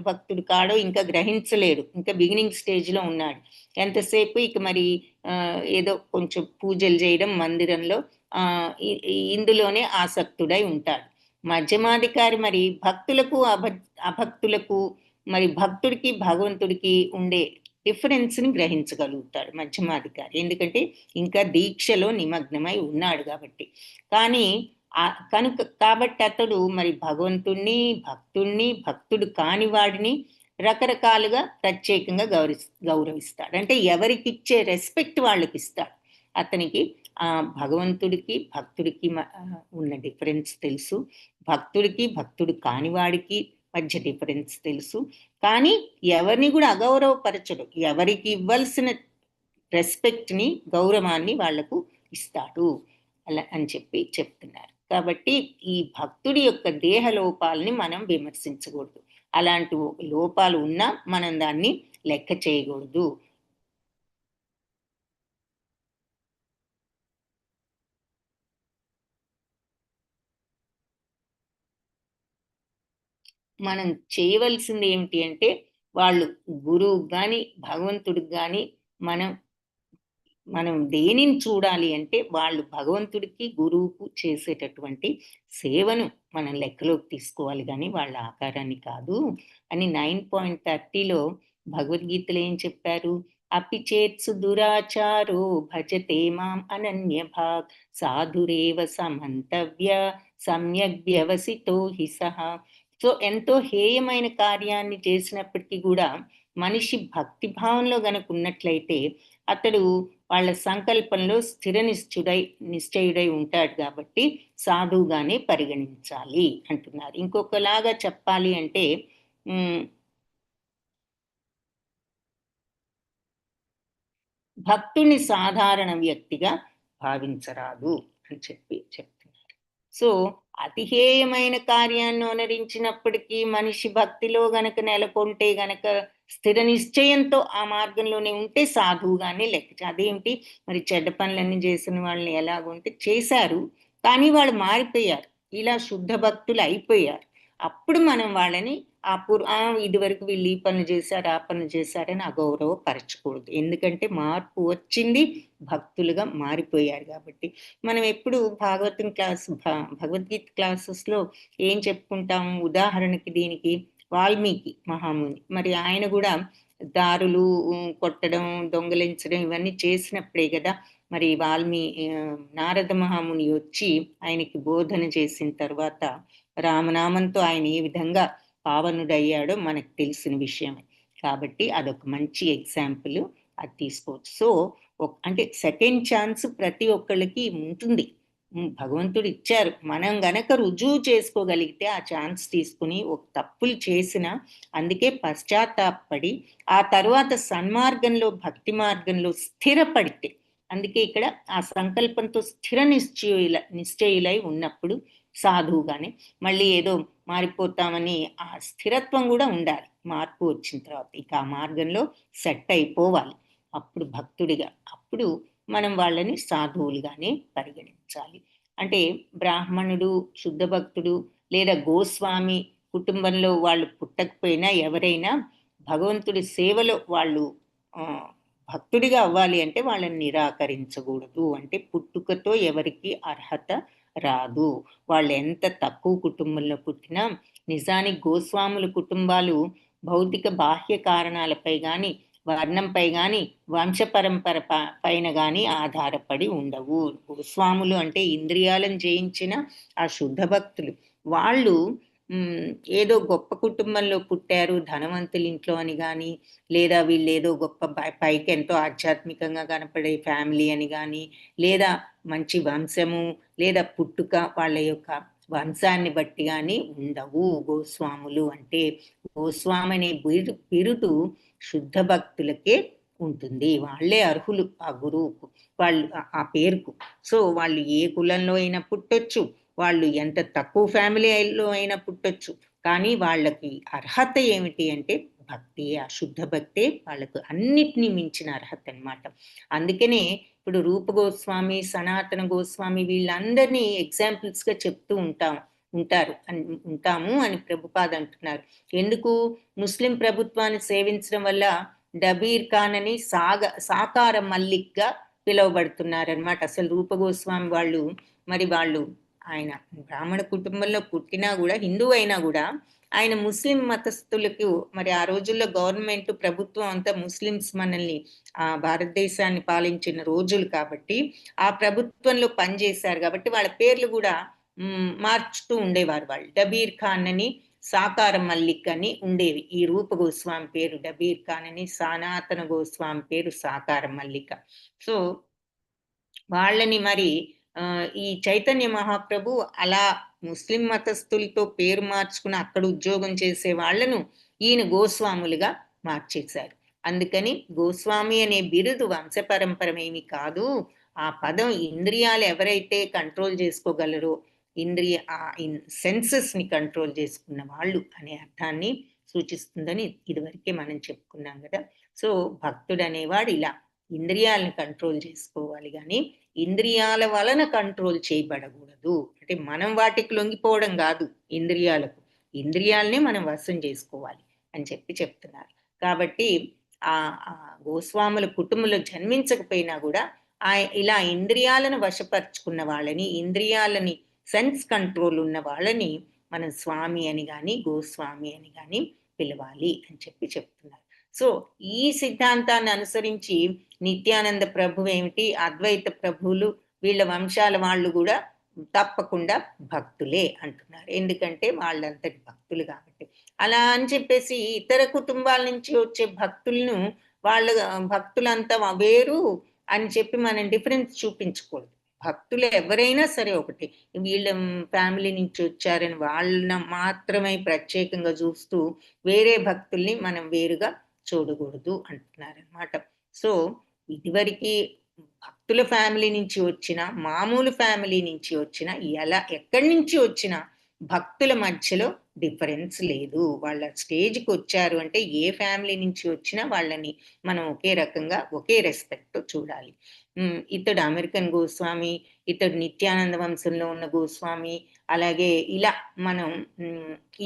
S1: భక్తుడు కాడో ఇంకా గ్రహించలేడు, ఇంకా బిగినింగ్ స్టేజ్లో ఉన్నాడు. ఎంతసేపు ఇక మరి ఏదో కొంచెం పూజలు చేయడం మందిరంలో ఇందులోనే ఆసక్తుడై ఉంటాడు. మధ్యమాధికారి మరి భక్తులకు అభక్తులకు మరి భక్తుడికి భగవంతుడికి ఉండే డిఫరెన్స్ని గ్రహించగలుగుతాడు మధ్యమాధికారి, ఎందుకంటే ఇంకా దీక్షలో నిమగ్నమై ఉన్నాడు కాబట్టి. కానీ కాబట్టి అతడు మరి భగవంతుణ్ణి భక్తుడు కాని వాడిని రకరకాలుగా ప్రత్యేకంగా గౌరవిస్తాడు. అంటే ఎవరికి ఇచ్చే రెస్పెక్ట్ వాళ్ళకి ఇస్తాడు. అతనికి భగవంతుడికి భక్తుడికి ఉన్న డిఫరెన్స్ తెలుసు, భక్తుడు కానివాడికి మధ్య డిఫరెన్స్ తెలుసు. కానీ ఎవరిని కూడా అగౌరవపరచడు, ఎవరికి ఇవ్వాల్సిన రెస్పెక్ట్ని గౌరవాన్ని వాళ్లకు ఇస్తాడు అలా అని చెప్తున్నారు. కాబట్టి ఈ భక్తుడి యొక్క దేహ లోపాలని మనం విమర్శించకూడదు. అలాంటి లోపాలు ఉన్నా మనం దాన్ని లెక్క చేయకూడదు. మనం చేయవలసింది ఏమిటి అంటే, వాళ్ళు గురువు కానీ భగవంతుడికి కానీ మనం దేనిని చూడాలి అంటే, వాళ్ళు భగవంతుడికి గురువుకు చేసేటటువంటి సేవను మనం లెక్కలోకి తీసుకోవాలి, కానీ వాళ్ళ ఆకారాన్ని కాదు అని 9.30లో భగవద్గీతలో ఏం చెప్పారు? అపి చేత్సు దురాచారో భజతే మాం అనన్య భాగ్ సాధురేవ సమంతవ్య సమ్యక్ వ్యవసితో హి సహ. సో ఎంతో హేయమైన కార్యాన్ని చేసినప్పటికీ కూడా మనిషి భక్తిభావంలో గనక ఉన్నట్లయితే అతడు వాళ్ళ సంకల్పంలో స్థిర నిశ్చయుడై ఉంటాడు. కాబట్టి సాధువుగానే పరిగణించాలి అంటున్నారు. ఇంకొకలాగా చెప్పాలి అంటే భక్తుని సాధారణ వ్యక్తిగా భావించరాదు అని చెప్తున్నారు. సో అతిహేయమైన కార్యాన్ని అనుసరించినప్పటికీ మనిషి భక్తిలో గనక నెలకొంటే గనక స్థిర నిశ్చయంతో ఆ మార్గంలోనే ఉంటే సాధువుగానే లెక్క. అదేమిటి మరి చెడ్డ పనులన్నీ చేసిన వాళ్ళని ఎలాగుంటే చేశారు, కానీ వాళ్ళు మారిపోయారు, ఇలా శుద్ధ భక్తులు అయిపోయారు. అప్పుడు మనం వాళ్ళని ఇది వరకు వీళ్ళు ఈ పనులు చేశారు ఆ పనులు చేశారని అగౌరవపరచకూడదు. ఎందుకంటే మార్పు వచ్చింది, భక్తులుగా మారిపోయారు కాబట్టి. మనం ఎప్పుడు భగవద్గీత క్లాసెస్లో ఏం చెప్పుకుంటాము? ఉదాహరణకి దీనికి వాల్మీకి మహాముని, మరి ఆయన కూడా దారులు కొట్టడం, దొంగలించడం ఇవన్నీ చేసినప్పుడే కదా మరి నారద మహాముని వచ్చి ఆయనకి బోధన చేసిన తర్వాత రామనామంతో ఆయన ఏ విధంగా పావనుడయ్యాడో మనకు తెలిసిన విషయమే. కాబట్టి అదొక మంచి ఎగ్జాంపుల్, అది తీసుకోవచ్చు. సో అంటే సెకండ్ ఛాన్స్ ప్రతి ఒక్కళ్ళకి ఉంటుంది, భగవంతుడు ఇచ్చారు. మనం గనక రుజువు చేసుకోగలిగితే ఆ ఛాన్స్ తీసుకుని ఒక తప్పులు చేసిన అందుకే పశ్చాత్తాపడి ఆ తర్వాత సన్మార్గంలో భక్తి మార్గంలో స్థిరపడితే, అందుకే ఇక్కడ ఆ సంకల్పంతో స్థిర నిశ్చయులై ఉన్నప్పుడు సాధువుగానే, మళ్ళీ ఏదో మారిపోతామని ఆ స్థిరత్వం కూడా ఉండాలి. మార్పు వచ్చిన తర్వాత ఇక ఆ మార్గంలో సెట్ అయిపోవాలి. అప్పుడు భక్తుడిగా, అప్పుడు మనం వాళ్ళని సాధువులుగానే పరిగణించాలి. అంటే బ్రాహ్మణుడు, శుద్ధ భక్తుడు లేదా గోస్వామి కుటుంబంలో వాళ్ళు పుట్టకపోయినా ఎవరైనా భగవంతుడి సేవలో వాళ్ళు భక్తుడిగా అవ్వాలి అంటే వాళ్ళని నిరాకరించకూడదు. అంటే పుట్టుకతో ఎవరికి అర్హత రాదు. వాళ్ళు ఎంత తక్కువ కుటుంబంలో పుట్టినా, నిజానికి గోస్వాముల కుటుంబాలు భౌతిక బాహ్య కారణాలపై కానీ, వర్ణంపై కానీ, వంశపరంపర పైన కానీ ఆధారపడి ఉండవు. గోస్వాములు అంటే ఇంద్రియాలను జయించిన ఆ శుద్ధ భక్తులు. వాళ్ళు ఏదో గొప్ప కుటుంబంలో పుట్టారు, ధనవంతుల ఇంట్లో అని కానీ, లేదా వీళ్ళు ఏదో గొప్ప పైకి ఎంతో ఆధ్యాత్మికంగా కనపడే ఫ్యామిలీ అని కానీ, లేదా మంచి వంశము లేదా పుట్టుక వాళ్ళ యొక్క వంశాన్ని బట్టి కానీ ఉండవు. గోస్వాములు అంటే గోస్వామి అనే బిరుదు శుద్ధ భక్తులకే ఉంటుంది. వాళ్ళే అర్హులు ఆ గురువుకు, వాళ్ళు ఆ పేరుకు. సో వాళ్ళు ఏ కులంలో అయినా పుట్టొచ్చు, వాళ్ళు ఎంత తక్కువ ఫ్యామిలీలో అయినా పుట్టొచ్చు, కానీ వాళ్ళకి అర్హత ఏమిటి అంటే భక్తి, ఆ శుద్ధ భక్తే వాళ్ళకు అన్నిటినీ మించిన అర్హత అన్నమాట. అందుకనే ఇప్పుడు రూప గోస్వామి, సనాతన గోస్వామి వీళ్ళందరినీ ఎగ్జాంపుల్స్గా చెప్తూ ఉంటాము అని ప్రభుపాద్ అంటున్నారు. ఎందుకు? ముస్లిం ప్రభుత్వాన్ని సేవించడం వల్ల డబీర్ ఖాన్ అని సాకార మల్లిక్గా పిలువబడుతున్నారనమాట. అసలు రూప గోస్వామి వాళ్ళు ఆయన బ్రాహ్మణ కుటుంబంలో పుట్టినా కూడా, హిందువు అయినా కూడా, ఆయన ముస్లిం మతస్థులకు మరి ఆ రోజుల్లో గవర్నమెంట్ ప్రభుత్వం అంతా ముస్లిమ్స్ మనల్ని భారతదేశాన్ని పాలించిన రోజులు కాబట్టి ఆ ప్రభుత్వంలో పనిచేశారు కాబట్టి వాళ్ళ పేర్లు కూడా మార్చుతూ ఉండేవారు. వాళ్ళు డబీర్ ఖాన్ అని, సాకార మల్లిక్ అని ఉండేవి. ఈ రూప గోస్వామి పేరు డబీర్ ఖాన్ అని, సనాతన గోస్వామి పేరు సాకార మల్లిక. సో వాళ్ళని మరి ఈ చైతన్య మహాప్రభు అలా ముస్లిం మతస్థులతో పేరు మార్చుకుని అక్కడ ఉద్యోగం చేసే వాళ్లను ఈయన గోస్వాములుగా మార్చేశారు. అందుకని గోస్వామి అనే బిరుదు వంశపరంపరమేమి కాదు. ఆ పదం ఇంద్రియాలు ఎవరైతే కంట్రోల్ చేసుకోగలరో, సెన్సెస్ ని కంట్రోల్ చేసుకున్న వాళ్ళు అనే అర్థాన్ని సూచిస్తుందని ఇదివరకే మనం చెప్పుకున్నాం కదా. సో భక్తుడు అనేవాడు ఇలా ఇంద్రియాలను కంట్రోల్ చేసుకోవాలి, కానీ ఇంద్రియాల వలన కంట్రోల్ చేయబడకూడదు. అంటే మనం వాటికి లొంగిపోవడం కాదు, ఇంద్రియాలనే మనం వశం చేసుకోవాలి అని చెప్తున్నారు. కాబట్టి ఆ గోస్వాముల కుటుంబంలో జన్మించకపోయినా కూడా ఇలా ఇంద్రియాలను వశపరుచుకున్న వాళ్ళని, ఇంద్రియాలని సెన్స్ కంట్రోల్ ఉన్న వాళ్ళని మనం స్వామి అని కానీ గోస్వామి అని కానీ పిలవాలి అని చెప్తున్నారు. సో ఈ సిద్ధాంతాన్ని అనుసరించి నిత్యానంద ప్రభు ఏమిటి, అద్వైత ప్రభువులు, వీళ్ళ వంశాల వాళ్ళు కూడా తప్పకుండా భక్తులే అంటున్నారు. ఎందుకంటే వాళ్ళంతటి భక్తులు కాబట్టి. అలా అని చెప్పేసి ఇతర కుటుంబాల నుంచి వచ్చే భక్తులను భక్తులంతా వేరు అని చెప్పి మనం డిఫరెన్స్ చూపించకూడదు. భక్తులు ఎవరైనా సరే ఒకటి, వీళ్ళ ఫ్యామిలీ నుంచి వచ్చారని వాళ్ళని మాత్రమే ప్రత్యేకంగా చూస్తూ వేరే భక్తుల్ని మనం వేరుగా చూడకూడదు అంటున్నారనమాట. సో ఇదివరకు భక్తుల ఫ్యామిలీ నుంచి వచ్చిన, మామూలు ఫ్యామిలీ నుంచి వచ్చిన, ఎక్కడి నుంచి వచ్చినా భక్తుల మధ్యలో డిఫరెన్స్ లేదు. వాళ్ళ స్టేజ్కి వచ్చారు అంటే ఏ ఫ్యామిలీ నుంచి వచ్చినా వాళ్ళని మనం ఒకే రకంగా, ఒకే రెస్పెక్ట్ చూడాలి. ఇతడు అమెరికన్ గోస్వామి, ఇతడు నిత్యానంద వంశంలో ఉన్న గోస్వామి, అలాగే ఇలా మనం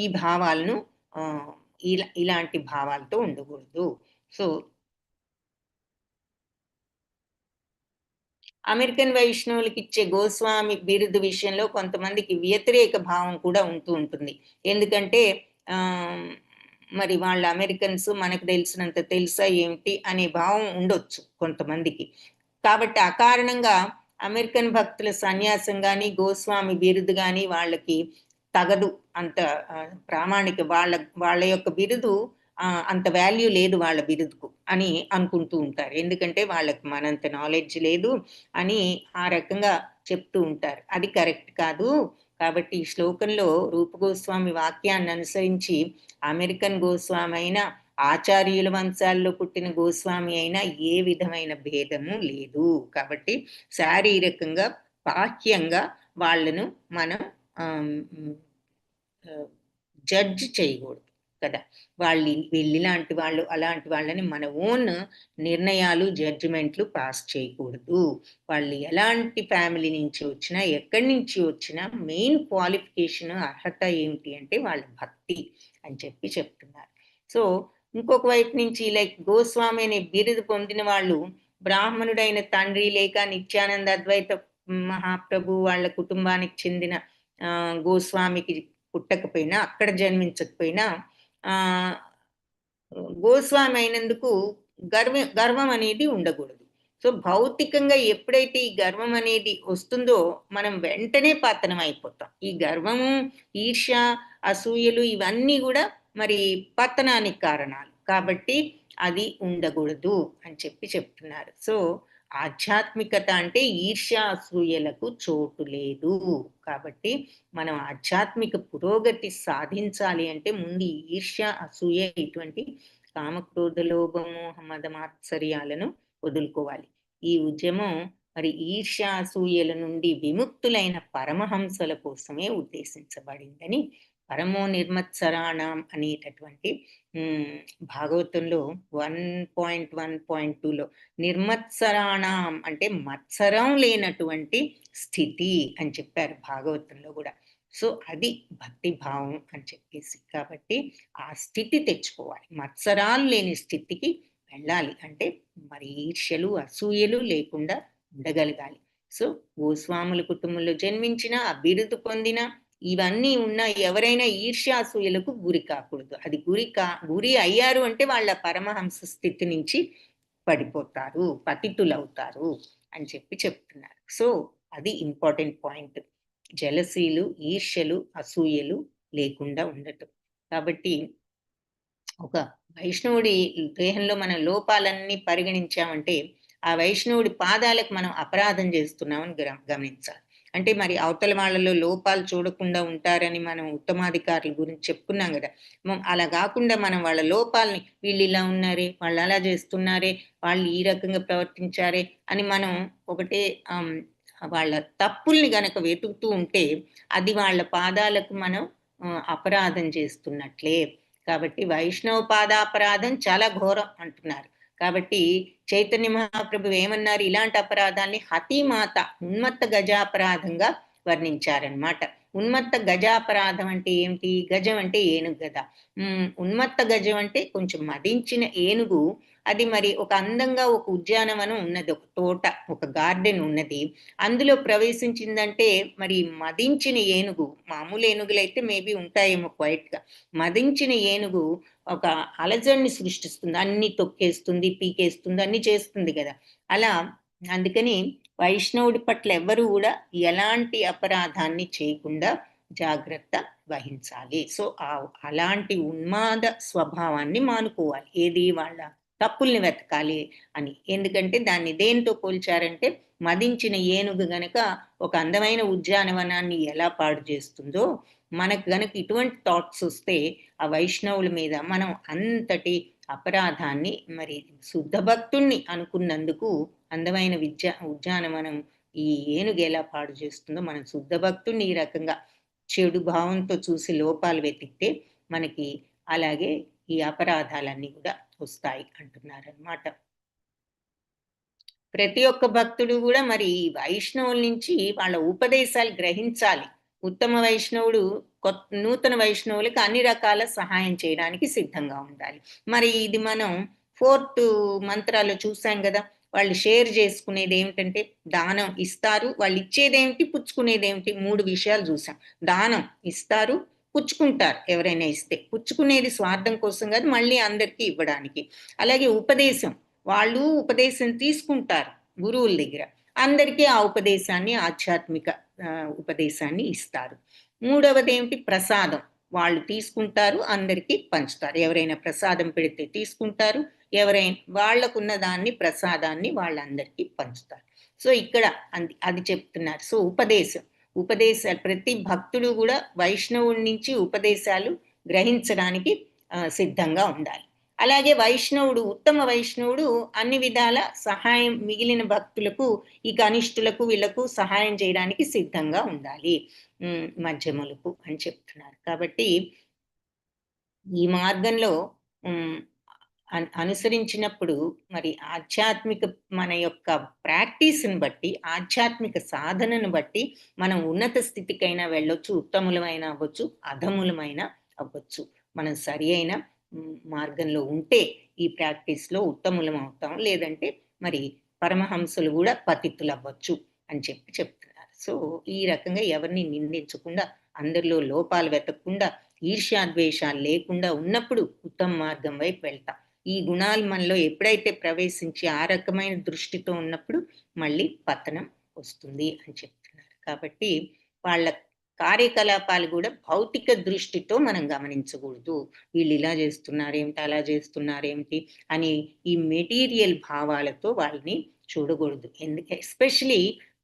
S1: ఈ భావాలను ఇలాంటి భావాలతో ఉండకూడదు. సో అమెరికన్ వైష్ణవులకి ఇచ్చే గోస్వామి బిరుదు విషయంలో కొంతమందికి వ్యతిరేక భావం కూడా ఉంటుంది. ఎందుకంటే మరి వాళ్ళ అమెరికన్స్ మనకు తెలిసినంత తెలుసా ఏమిటి అనే భావం ఉండొచ్చు కొంతమందికి. కాబట్టి అకారణంగా అమెరికన్ భక్తుల సన్యాసం కానీ గోస్వామి బిరుదు కానీ వాళ్ళకి తగదు, అంత ప్రామాణిక, వాళ్ళ యొక్క బిరుదు అంత వాల్యూ లేదు వాళ్ళ బిరుదుకు అని అనుకుంటూ ఉంటారు. ఎందుకంటే వాళ్ళకి మనంత నాలెడ్జ్ లేదు అని ఆ రకంగా చెప్తూ ఉంటారు. అది కరెక్ట్ కాదు. కాబట్టి ఈ శ్లోకంలో రూప గోస్వామి వాక్యాన్ని అనుసరించి అమెరికన్ గోస్వామి అయినా, ఆచార్యుల వంశాల్లో పుట్టిన గోస్వామి అయినా ఏ విధమైన భేదము లేదు. కాబట్టి శారీరకంగా, బాహ్యంగా వాళ్ళను మనం జడ్జ్ చేయకూడదు కదా. వీళ్ళిలాంటి వాళ్ళు, అలాంటి వాళ్ళని మన ఓన్ నిర్ణయాలు, జడ్జిమెంట్లు పాస్ చేయకూడదు. వాళ్ళు ఎలాంటి ఫ్యామిలీ నుంచి వచ్చినా, ఎక్కడి నుంచి వచ్చినా మెయిన్ క్వాలిఫికేషన్, అర్హత ఏమిటి అంటే వాళ్ళ భక్తి అని చెప్తున్నారు. సో ఇంకొక వైపు నుంచి లైక్ గోస్వామి అనే బిరుదు పొందిన వాళ్ళు బ్రాహ్మణుడైన తండ్రి లేక నిత్యానంద అద్వైత మహాప్రభు వాళ్ళ కుటుంబానికి చెందిన గోస్వామికి పుట్టకపోయినా, అక్కడ జన్మించకపోయినా గోస్వామి అయినందుకు గర్వం అనేది ఉండకూడదు. సో భౌతికంగా ఎప్పుడైతే ఈ గర్వం అనేది వస్తుందో మనం వెంటనే పతనం అయిపోతాం. ఈ గర్వము, ఈర్ష్య, అసూయలు ఇవన్నీ కూడా మరి పతనానికి కారణాలు. కాబట్టి అది ఉండకూడదు అని చెప్తున్నారు. సో ఆధ్యాత్మికత అంటే ఈర్ష్య అసూయలకు చోటు లేదు. కాబట్టి మనం ఆధ్యాత్మిక పురోగతి సాధించాలి అంటే ముందు ఈ ఈర్ష్య, అసూయ ఇటువంటి కామక్రోధ లోభము మదమాత్సర్యాలను వదులుకోవాలి. ఈ ఉద్యమం మరి ఈర్ష్య అసూయల నుండి విముక్తులైన పరమహంసల కోసమే ఉద్దేశించబడిందని పరమో నిర్మత్సరాణం అనేటటువంటి భాగవతంలో 1.1.2లో నిర్మత్సరాణం అంటే మత్సరం లేనటువంటి స్థితి అని చెప్పారు భాగవతంలో కూడా. సో అది భక్తి భావం అని చెప్పేసి, కాబట్టి ఆ స్థితి తెచ్చుకోవాలి. మత్సరాలు లేని స్థితికి వెళ్ళాలి అంటే మరి ఈర్ష్యలు అసూయలు లేకుండా ఉండగలగాలి. సో గోస్వాముల కుటుంబంలో జన్మించిన, ఆ బిరుదు పొందిన, ఇవన్నీ ఉన్న ఎవరైనా ఈర్ష్య అసూయలకు గురి కాకూడదు. అది గురి అయ్యారు అంటే వాళ్ళ పరమహంస స్థితి నుంచి పడిపోతారు, పతితులవుతారు అని చెప్తున్నారు. సో అది ఇంపార్టెంట్ పాయింట్. జలసీలు, ఈర్ష్యలు, అసూయలు లేకుండా ఉండటం. కాబట్టి ఒక వైష్ణవుడి దేహంలో మన లోపాలన్నీ పరిగణించామంటే ఆ వైష్ణవుడి పాదాలకు మనం అపరాధం చేస్తున్నామని గమనించాలి. అంటే మరి అవతల వాళ్ళలో లోపాలు చూడకుండా ఉంటారని మనం ఉత్తమాధికారుల గురించి చెప్పుకున్నాం కదా. అలా కాకుండా మనం వాళ్ళ లోపాలని, వీళ్ళు ఇలా ఉన్నారే, వాళ్ళు అలా చేస్తున్నారే, వాళ్ళు ఈ రకంగా ప్రవర్తించారే అని మనం ఒకటే వాళ్ళ తప్పుల్ని గనక వెతుకుతూ ఉంటే అది వాళ్ళ పాదాలకు మనం అపరాధం చేస్తున్నట్లే. కాబట్టి వైష్ణవ పాదాపరాధం చాలా ఘోరం అంటున్నారు. కాబట్టి చైతన్య మహాప్రభు ఏమన్నారు, ఇలాంటి అపరాధాన్ని హతిమాత ఉన్మత్త గజాపరాధంగా వర్ణించారనమాట. ఉన్మత్త గజాపరాధం అంటే ఏమిటి? గజం అంటే ఏనుగు కదా. ఉన్మత్త గజం అంటే కొంచెం మదించిన ఏనుగు. అది మరి ఒక అందంగా ఒక ఉద్యానవనం ఉన్నది, ఒక తోట, ఒక గార్డెన్ ఉన్నది. అందులో ప్రవేశించిందంటే మరి మదించిన ఏనుగు, మామూలు ఏనుగులైతే మేబీ ఉంటాయేమో క్వైట్గా, మదించిన ఏనుగు ఒక అలజడిని సృష్టిస్తుంది, అన్ని తొక్కేస్తుంది, పీకేస్తుంది, అన్ని చేస్తుంది కదా. అలా అందుకని వైష్ణవుడి పట్ల ఎవ్వరూ కూడా ఎలాంటి అపరాధాన్ని చేయకుండా జాగ్రత్త వహించాలి. సో అలాంటి ఉన్మాద స్వభావాన్ని మానుకోవాలి. ఏది? వాళ్ళ తప్పుల్ని వెతకాలి అని. ఎందుకంటే దాన్ని దేంతో పోల్చారంటే మదించిన ఏనుగు గనక ఒక అందమైన ఉద్యానవనాన్ని ఎలా పాడు చేస్తుందో, మనకు గనక ఇటువంటి థాట్స్ వస్తే ఆ వైష్ణవుల మీద మనం అంతటి అపరాధాన్ని, మరి శుద్ధ భక్తుణ్ణి అనుకున్నందుకు అందమైన ఉద్యానవనం ఈ ఏనుగు ఎలా పాడు చేస్తుందో, మనం శుద్ధ భక్తుణ్ణి ఈ రకంగా చెడు భావంతో చూసి లోపాలు వెతికితే మనకి అలాగే ఈ అపరాధాలన్నీ కూడా వస్తాయి అంటున్నారనమాట. ప్రతి ఒక్క భక్తుడు కూడా మరి వైష్ణవుల నుంచి వాళ్ళ ఉపదేశాలు గ్రహించాలి. ఉత్తమ వైష్ణవుడు నూతన వైష్ణవులకు అన్ని రకాల సహాయం చేయడానికి సిద్ధంగా ఉండాలి. మరి ఇది మనం 4th మంత్రాల్లో చూసాం కదా. వాళ్ళు షేర్ చేసుకునేది ఏమిటంటే దానం ఇస్తారు, వాళ్ళు ఇచ్చేదేమిటి, పుచ్చుకునేదేమిటి, 3 విషయాలు చూసాం. దానం ఇస్తారు, పుచ్చుకుంటారు. ఎవరైనా ఇస్తే పుచ్చుకునేది స్వార్థం కోసం కాదు, మళ్ళీ అందరికీ ఇవ్వడానికి. అలాగే ఉపదేశం, వాళ్ళు ఉపదేశం తీసుకుంటారు గురువుల దగ్గర, అందరికీ ఆ ఉపదేశాన్ని, ఆధ్యాత్మిక ఉపదేశాన్ని ఇస్తారు. 3వది ఏమిటి? ప్రసాదం, వాళ్ళు తీసుకుంటారు, అందరికీ పంచుతారు. ఎవరైనా ప్రసాదం పెడితే తీసుకుంటారు, ఎవరైనా వాళ్లకున్న దాన్ని, ప్రసాదాన్ని వాళ్ళందరికీ పంచుతారు. సో ఇక్కడ అది చెప్తున్నారు. సో ఉపదేశాలు ప్రతి భక్తుడు కూడా వైష్ణవుడి నుంచి ఉపదేశాలు గ్రహించడానికి సిద్ధంగా ఉండాలి. అలాగే వైష్ణవుడు, ఉత్తమ వైష్ణవుడు అన్ని విధాల సహాయం, మిగిలిన భక్తులకు, ఈ కనిష్ఠులకు, వీళ్లకు సహాయం చేయడానికి సిద్ధంగా ఉండాలి మధ్యములకు అని చెప్తున్నారు. కాబట్టి ఈ మార్గంలో అనుసరించినప్పుడు మరి ఆధ్యాత్మిక మన యొక్క ప్రాక్టీస్ని బట్టి, ఆధ్యాత్మిక సాధనను బట్టి మనం ఉన్నత స్థితికైనా వెళ్ళొచ్చు, ఉత్తములమైన అవ్వచ్చు, అధములమైన అవ్వచ్చు. మనం సరి అయిన మార్గంలో ఉంటే ఈ ప్రాక్టీస్లో ఉత్తములం అవుతాం, లేదంటే మరి పరమహంసలు కూడా పతితులు అవ్వచ్చు అని చెప్తున్నారు. సో ఈ రకంగా ఎవరిని నిందించకుండా, అందరిలో లోపాలు వెతకకుండా, ఈర్ష్యాద్వేషాలు లేకుండా ఉన్నప్పుడు ఉత్తమ మార్గం వైపు వెళ్తాం. ఈ గుణాలు మనలో ఎప్పుడైతే ప్రవేశించి ఆ రకమైన దృష్టితో ఉన్నప్పుడు మళ్ళీ పతనం వస్తుంది అని చెప్తున్నారు. కాబట్టి వాళ్ళ కార్యకలాపాలు కూడా భౌతిక దృష్టితో మనం గమనించకూడదు. వీళ్ళు ఇలా చేస్తున్నారేమిటి, అలా చేస్తున్నారేమిటి అని ఈ మెటీరియల్ భావాలతో వాళ్ళని చూడకూడదు. ఎస్పెషలీ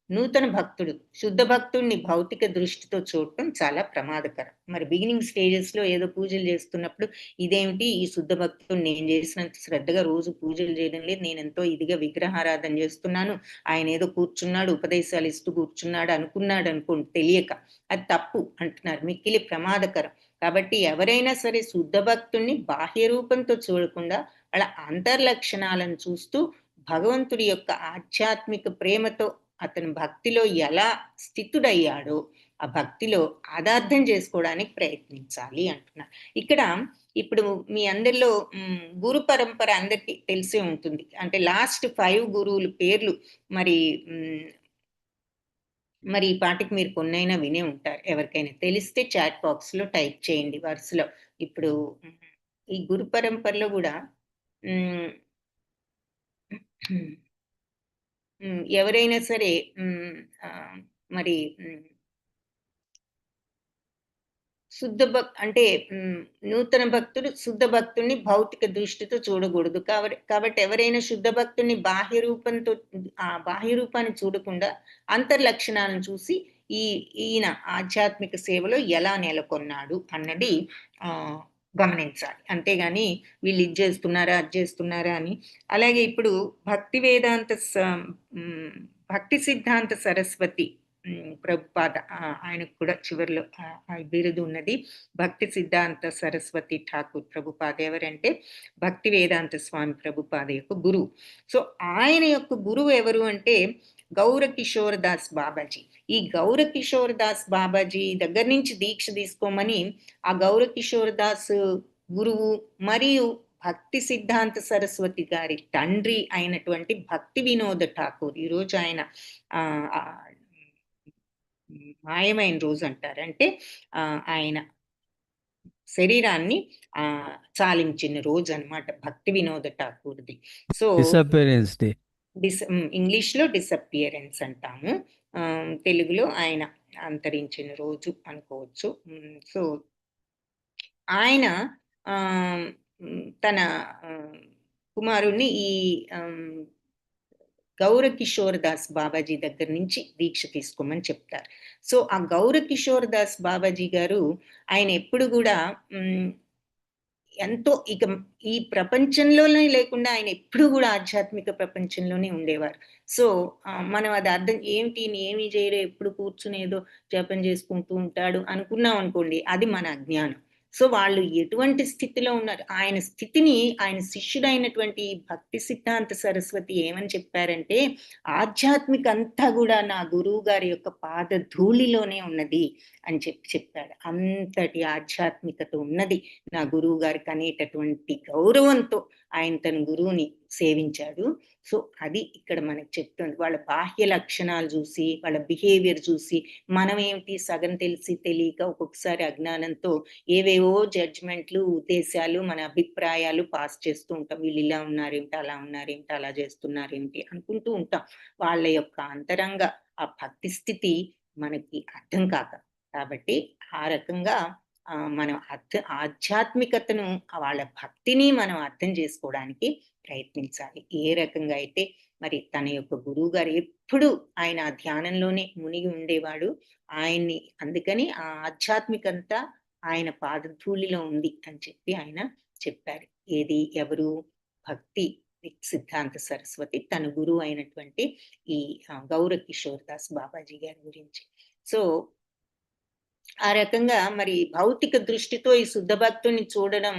S1: నూతన భక్తుడు, శుద్ధ భక్తుడిని భౌతిక దృష్టితో చూడటం చాలా ప్రమాదకరం. మరి బిగినింగ్ స్టేజెస్‌లో ఏదో పూజలు చేస్తున్నప్పుడు, ఇదేమిటి ఈ శుద్ధ భక్తుడు నేను చేసినంత శ్రద్ధగా రోజు పూజలు చేయడం లేదు. నేనెంతో ఇదిగా విగ్రహారాధన చేస్తున్నాను. ఆయన ఏదో కూర్చున్నాడు, ఉపదేశాలు ఇస్తూ కూర్చున్నాడు అనుకున్నాడనుకోండి తెలియక. అది తప్పు అంటున్నారు. మిక్కిలి ప్రమాదకరం. కాబట్టి ఎవరైనా సరే శుద్ధ భక్తుడిని బాహ్య రూపంతో చూడకుండా వాళ్ళ అంతర్లక్షణాలను చూస్తూ భగవంతుడి యొక్క ఆధ్యాత్మిక ప్రేమతో అతను భక్తిలో ఎలా స్థితుడయ్యాడో ఆ భక్తిలో అదార్థం చేసుకోవడానికి ప్రయత్నించాలి అంటున్నారు. ఇక్కడ ఇప్పుడు మీ అందరిలో గురు పరంపర అందరికీ తెలిసే ఉంటుంది. అంటే లాస్ట్ 5 గురువుల పేర్లు మరి మరి ఈ పాటికి మీరు కొన్నైనా వినే ఉంటారు. ఎవరికైనా తెలిస్తే చాట్ బాక్స్‌లో టైప్ చేయండి వరుసలో. ఇప్పుడు ఈ గురు పరంపరలో కూడా హ్మ్. ఎవరైనా సరే మరి శుద్ధ అంటే నూతన భక్తుడు శుద్ధ భక్తుడిని భౌతిక దృష్టితో చూడకూడదు. కాబట్టి ఎవరైనా శుద్ధ భక్తుడిని బాహ్య రూపాన్ని చూడకుండా అంతర్లక్షణాలను చూసి ఈయన ఆధ్యాత్మిక సేవలో ఎలా నెలకొన్నాడు అన్నది గమనించాలి. అంతేగాని వీళ్ళు ఇది చేస్తున్నారా, అది చేస్తున్నారా అని. అలాగే ఇప్పుడు భక్తి సిద్ధాంత సరస్వతి ప్రభుపాద ఆయనకు కూడా చివరిలో ఆ బిరుదు ఉన్నది. భక్తి సిద్ధాంత సరస్వతి ఠాకూర్ ప్రభుపాద ఎవరంటే భక్తి వేదాంత స్వామి ప్రభుపాద యొక్క గురువు. సో ఆయన యొక్క గురువు ఎవరు అంటే గౌర కిషోర్ దాస్ బాబాజీ. ఈ గౌర కిషోర్ దాస్ బాబాజీ దగ్గర నుంచి దీక్ష తీసుకోమని ఆ గౌర కిషోర్ దాస్ గురువు మరియు భక్తి సిద్ధాంత సరస్వతి గారి తండ్రి అయినటువంటి భక్తి వినోద ఠాకూర్, ఈరోజు ఆయన మాయమైన రోజు అంటారు. అంటే ఆయన శరీరాన్ని చాలించిన రోజు అన్నమాట భక్తి వినోద ఠాకూర్ది. సో
S3: డిసపియరెన్స్ డే,
S1: ఇంగ్లీష్లో డిసపియరెన్స్ అంటాము, తెలుగులో ఆయన అంతరించిన రోజు అనుకోవచ్చు. సో ఆయన తన కుమారుణ్ణి ఈ గౌర కిషోర్ దాస్ బాబాజీ దగ్గర నుంచి దీక్ష తీసుకోమని చెప్తారు. సో ఆ గౌర కిషోర్ దాస్ బాబాజీ గారు ఆయన ఎప్పుడు కూడా ఎంతో ఇక ఈ ప్రపంచంలోనే లేకుండా ఆయన ఎప్పుడు కూడా ఆధ్యాత్మిక ప్రపంచంలోనే ఉండేవారు. సో మనం అది అర్థం ఏమిటి ఏమీ చేయరు, ఎప్పుడు కూర్చునేదో జపం చేసుకుంటూ ఉంటాడు అనుకున్నాం అనుకోండి, అది మన అజ్ఞానం. సో వాళ్ళు ఎటువంటి స్థితిలో ఉన్నారు, ఆయన స్థితిని ఆయన శిష్యుడైనటువంటి భక్తి సిద్ధాంత సరస్వతి ఏమని చెప్పారంటే, ఆధ్యాత్మిక అంతా కూడా నా గురువు గారి యొక్క పాద ధూళిలోనే ఉన్నది అని చెప్పాడు. అంతటి ఆధ్యాత్మికత ఉన్నది నా గురువు గారికి అనేటటువంటి గౌరవంతో ఆయన తన గురువుని సేవించాడు. సో అది ఇక్కడ మనకు చెప్తుంది. వాళ్ళ బాహ్య లక్షణాలు చూసి, వాళ్ళ బిహేవియర్ చూసి మనం ఏమిటి సగం తెలిసి తెలియక ఒక్కొక్కసారి అజ్ఞానంతో ఏవేవో జడ్జ్మెంట్లు, ఉద్దేశాలు, మన అభిప్రాయాలు పాస్ చేస్తూ ఉంటాం. వీళ్ళు ఇలా ఉన్నారేమిటి, అలా ఉన్నారేమిటి, అలా చేస్తున్నారేమిటి అనుకుంటూ ఉంటాం. వాళ్ళ యొక్క అంతరంగ ఆ భక్తి స్థితి మనకి అర్థం కాక. కాబట్టి ఆ రకంగా మనం ఆధ్యాత్మికతను, వాళ్ళ భక్తిని మనం అర్థం చేసుకోవడానికి ప్రయత్నించాలి. ఏ రకంగా అయితే మరి తన యొక్క గురువు గారు ఎప్పుడు ఆయన ఆ ధ్యానంలోనే మునిగి ఉండేవాడు. ఆయన్ని అందుకని ఆ ఆధ్యాత్మికంతా ఆయన పాదధూళిలో ఉంది అని చెప్పి ఆయన చెప్పారు. ఏది ఎవరు భక్తి సిద్ధాంత సరస్వతి తన గురువు అయినటువంటి ఈ గౌర కిషోర్ దాస్ బాబాజీ గారి గురించి. సో ఆ రకంగా మరి భౌతిక దృష్టితో ఈ శుద్ధ భక్తుని చూడడం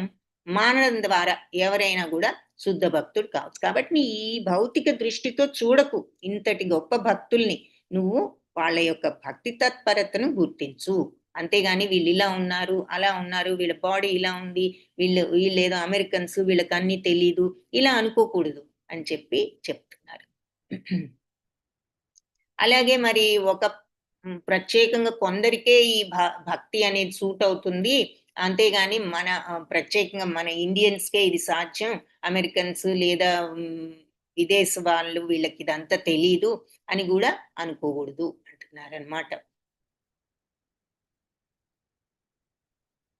S1: మానడం ద్వారా ఎవరైనా కూడా శుద్ధ భక్తుడు కావచ్చు. కాబట్టి ఈ భౌతిక దృష్టితో చూడకు ఇంతటి గొప్ప భక్తుల్ని, నువ్వు వాళ్ళ యొక్క భక్తి తత్పరతను గుర్తించు. అంతేగాని వీళ్ళు ఇలా ఉన్నారు, అలా ఉన్నారు, వీళ్ళ బాడీ ఇలా ఉంది, వీళ్ళేదో అమెరికన్స్, వీళ్ళకి అన్ని తెలీదు, ఇలా అనుకోకూడదు అని చెప్పి చెప్తున్నారు. అలాగే మరి ఒక ప్రత్యేకంగా కొందరికే ఈ భక్తి అనేది సూట్ అవుతుంది, అంతేగాని మన ప్రత్యేకంగా మన ఇండియన్స్కే ఇది సాధ్యం, అమెరికన్స్ లేదా విదేశ వాళ్ళు వీళ్ళకి ఇదంతా తెలీదు అని కూడా అనుకోకూడదు అంటున్నారనమాట.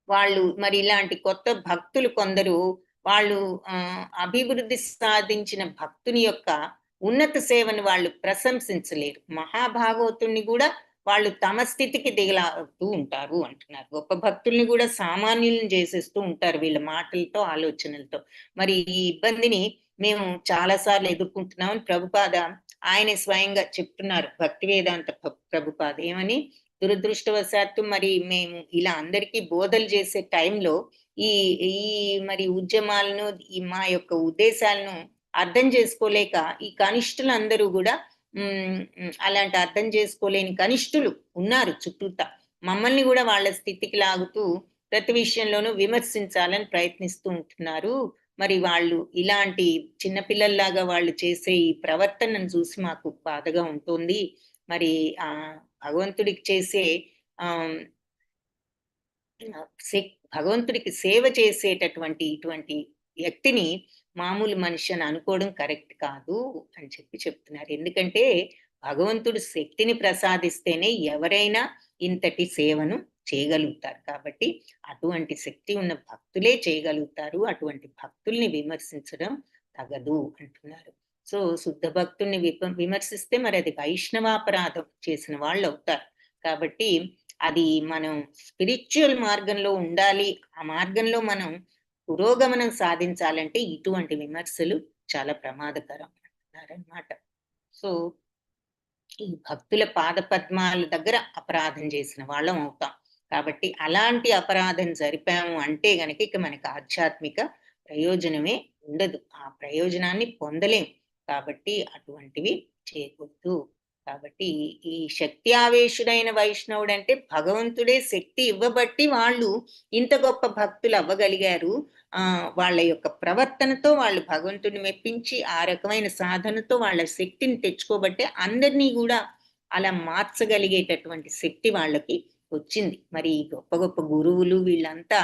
S1: వాళ్ళు మరి ఇలాంటి కొత్త భక్తులు కొందరు వాళ్ళు అభివృద్ధి సాధించిన భక్తుని యొక్క ఉన్నత సేవను వాళ్ళు ప్రశంసించలేరు. మహాభాగవతుణ్ణి కూడా వాళ్ళు తమ స్థితికి దిగలాడుతూ ఉంటారు అంటున్నారు. గొప్ప భక్తుల్ని కూడా సామాన్యులను చేసేస్తూ ఉంటారు వీళ్ళ మాటలతో, ఆలోచనలతో. మరి ఈ ఇబ్బందిని మేము చాలా సార్లు ఎదుర్కొంటున్నామని ప్రభుపాద ఆయనే స్వయంగా చెప్తున్నారు. భక్తి వేదాంత ప్రభుపాద ఏమని, దురదృష్టవశాత్తు మరి మేము ఇలా అందరికీ బోధలు చేసే టైంలో ఈ ఈ మరి ఉద్యమాలను, ఈ మా యొక్క ఉద్దేశాలను అర్థం చేసుకోలేక ఈ కనిష్ఠులందరూ కూడా అలాంటి అర్థం చేసుకోలేని కనిష్ఠులు ఉన్నారు చుట్టూతా. మమ్మల్ని కూడా వాళ్ళ స్థితికి లాగుతూ ప్రతి విషయంలోనూ విమర్శించాలని ప్రయత్నిస్తూ ఉంటున్నారు. మరి వాళ్ళు ఇలాంటి చిన్నపిల్లల్లాగా వాళ్ళు చేసే ఈ ప్రవర్తనను చూసి మాకు బాధగా ఉంటుంది. మరి భగవంతుడికి చేసే భగవంతుడికి సేవ చేసేటటువంటి ఇటువంటి వ్యక్తిని మామూలు మనిషి అని అనుకోవడం కరెక్ట్ కాదు అని చెప్తున్నారు. ఎందుకంటే భగవంతుడు శక్తిని ప్రసాదిస్తేనే ఎవరైనా ఇంతటి సేవను చేయగలుగుతారు. కాబట్టి అటువంటి శక్తి ఉన్న భక్తులే చేయగలుగుతారు. అటువంటి భక్తుల్ని విమర్శించడం తగదు అంటున్నారు. సో శుద్ధ భక్తుల్ని విమర్శిస్తే మరి అది వైష్ణవాపరాధం చేసిన వాళ్ళు అవుతారు. కాబట్టి అది మనం స్పిరిచువల్ మార్గంలో ఉండాలి. ఆ మార్గంలో మనం పురోగమనం సాధించాలంటే ఇటువంటి విమర్శలు చాలా ప్రమాదకరం అంటున్నారనమాట. సో ఈ భక్తుల పాద పద్మాల దగ్గర అపరాధం చేసిన వాళ్ళం అవుతాం. కాబట్టి అలాంటి అపరాధం జరిపాము అంటే గనక ఇక మనకి ఆధ్యాత్మిక ప్రయోజనమే ఉండదు. ఆ ప్రయోజనాన్ని పొందలేం. కాబట్టి అటువంటివి చేయకూడదు. కాబట్టి ఈ శక్తి ఆవేశుడైన వైష్ణవుడు అంటే భగవంతుడే శక్తి ఇవ్వబట్టి వాళ్ళు ఇంత గొప్ప భక్తులు అవ్వగలిగారు. వాళ్ళ యొక్క ప్రవర్తనతో వాళ్ళు భగవంతుడిని మెప్పించి ఆ రకమైన సాధనతో వాళ్ళ శక్తిని తెచ్చుకోబట్టే అందరినీ కూడా అలా మార్చగలిగేటటువంటి శక్తి వాళ్ళకి వచ్చింది. మరి గొప్ప గొప్ప గురువులు వీళ్ళంతా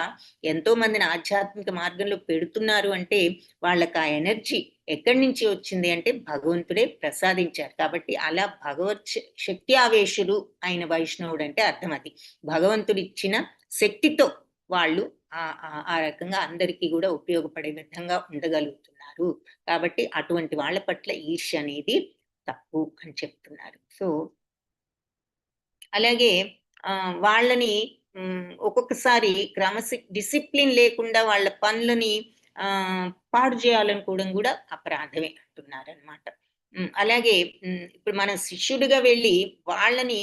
S1: ఎంతో మందిని ఆధ్యాత్మిక మార్గంలో పెడుతున్నారు అంటే వాళ్ళకి ఆ ఎనర్జీ ఎక్కడి నుంచి వచ్చింది అంటే భగవంతుడే ప్రసాదించారు. కాబట్టి అలా భగవత్ శక్తి ఆవేశుడు అయిన వైష్ణవుడు అంటే అర్థం అది. భగవంతుడు ఇచ్చిన శక్తితో వాళ్ళు ఆ రకంగా అందరికీ కూడా ఉపయోగపడే విధంగా ఉండగలుగుతున్నారు. కాబట్టి అటువంటి వాళ్ళ పట్ల ఈర్ష్య అనేది తప్పు అని చెప్తున్నారు. సో అలాగే వాళ్ళని ఒక్కొక్కసారి డిసిప్లిన్ లేకుండా వాళ్ళ పనులని పాడు చేయాలనుకోవడం కూడా అపరాధమే అంటున్నారు అనమాట. అలాగే ఇప్పుడు మనం శిష్యుడిగా వెళ్ళి వాళ్ళని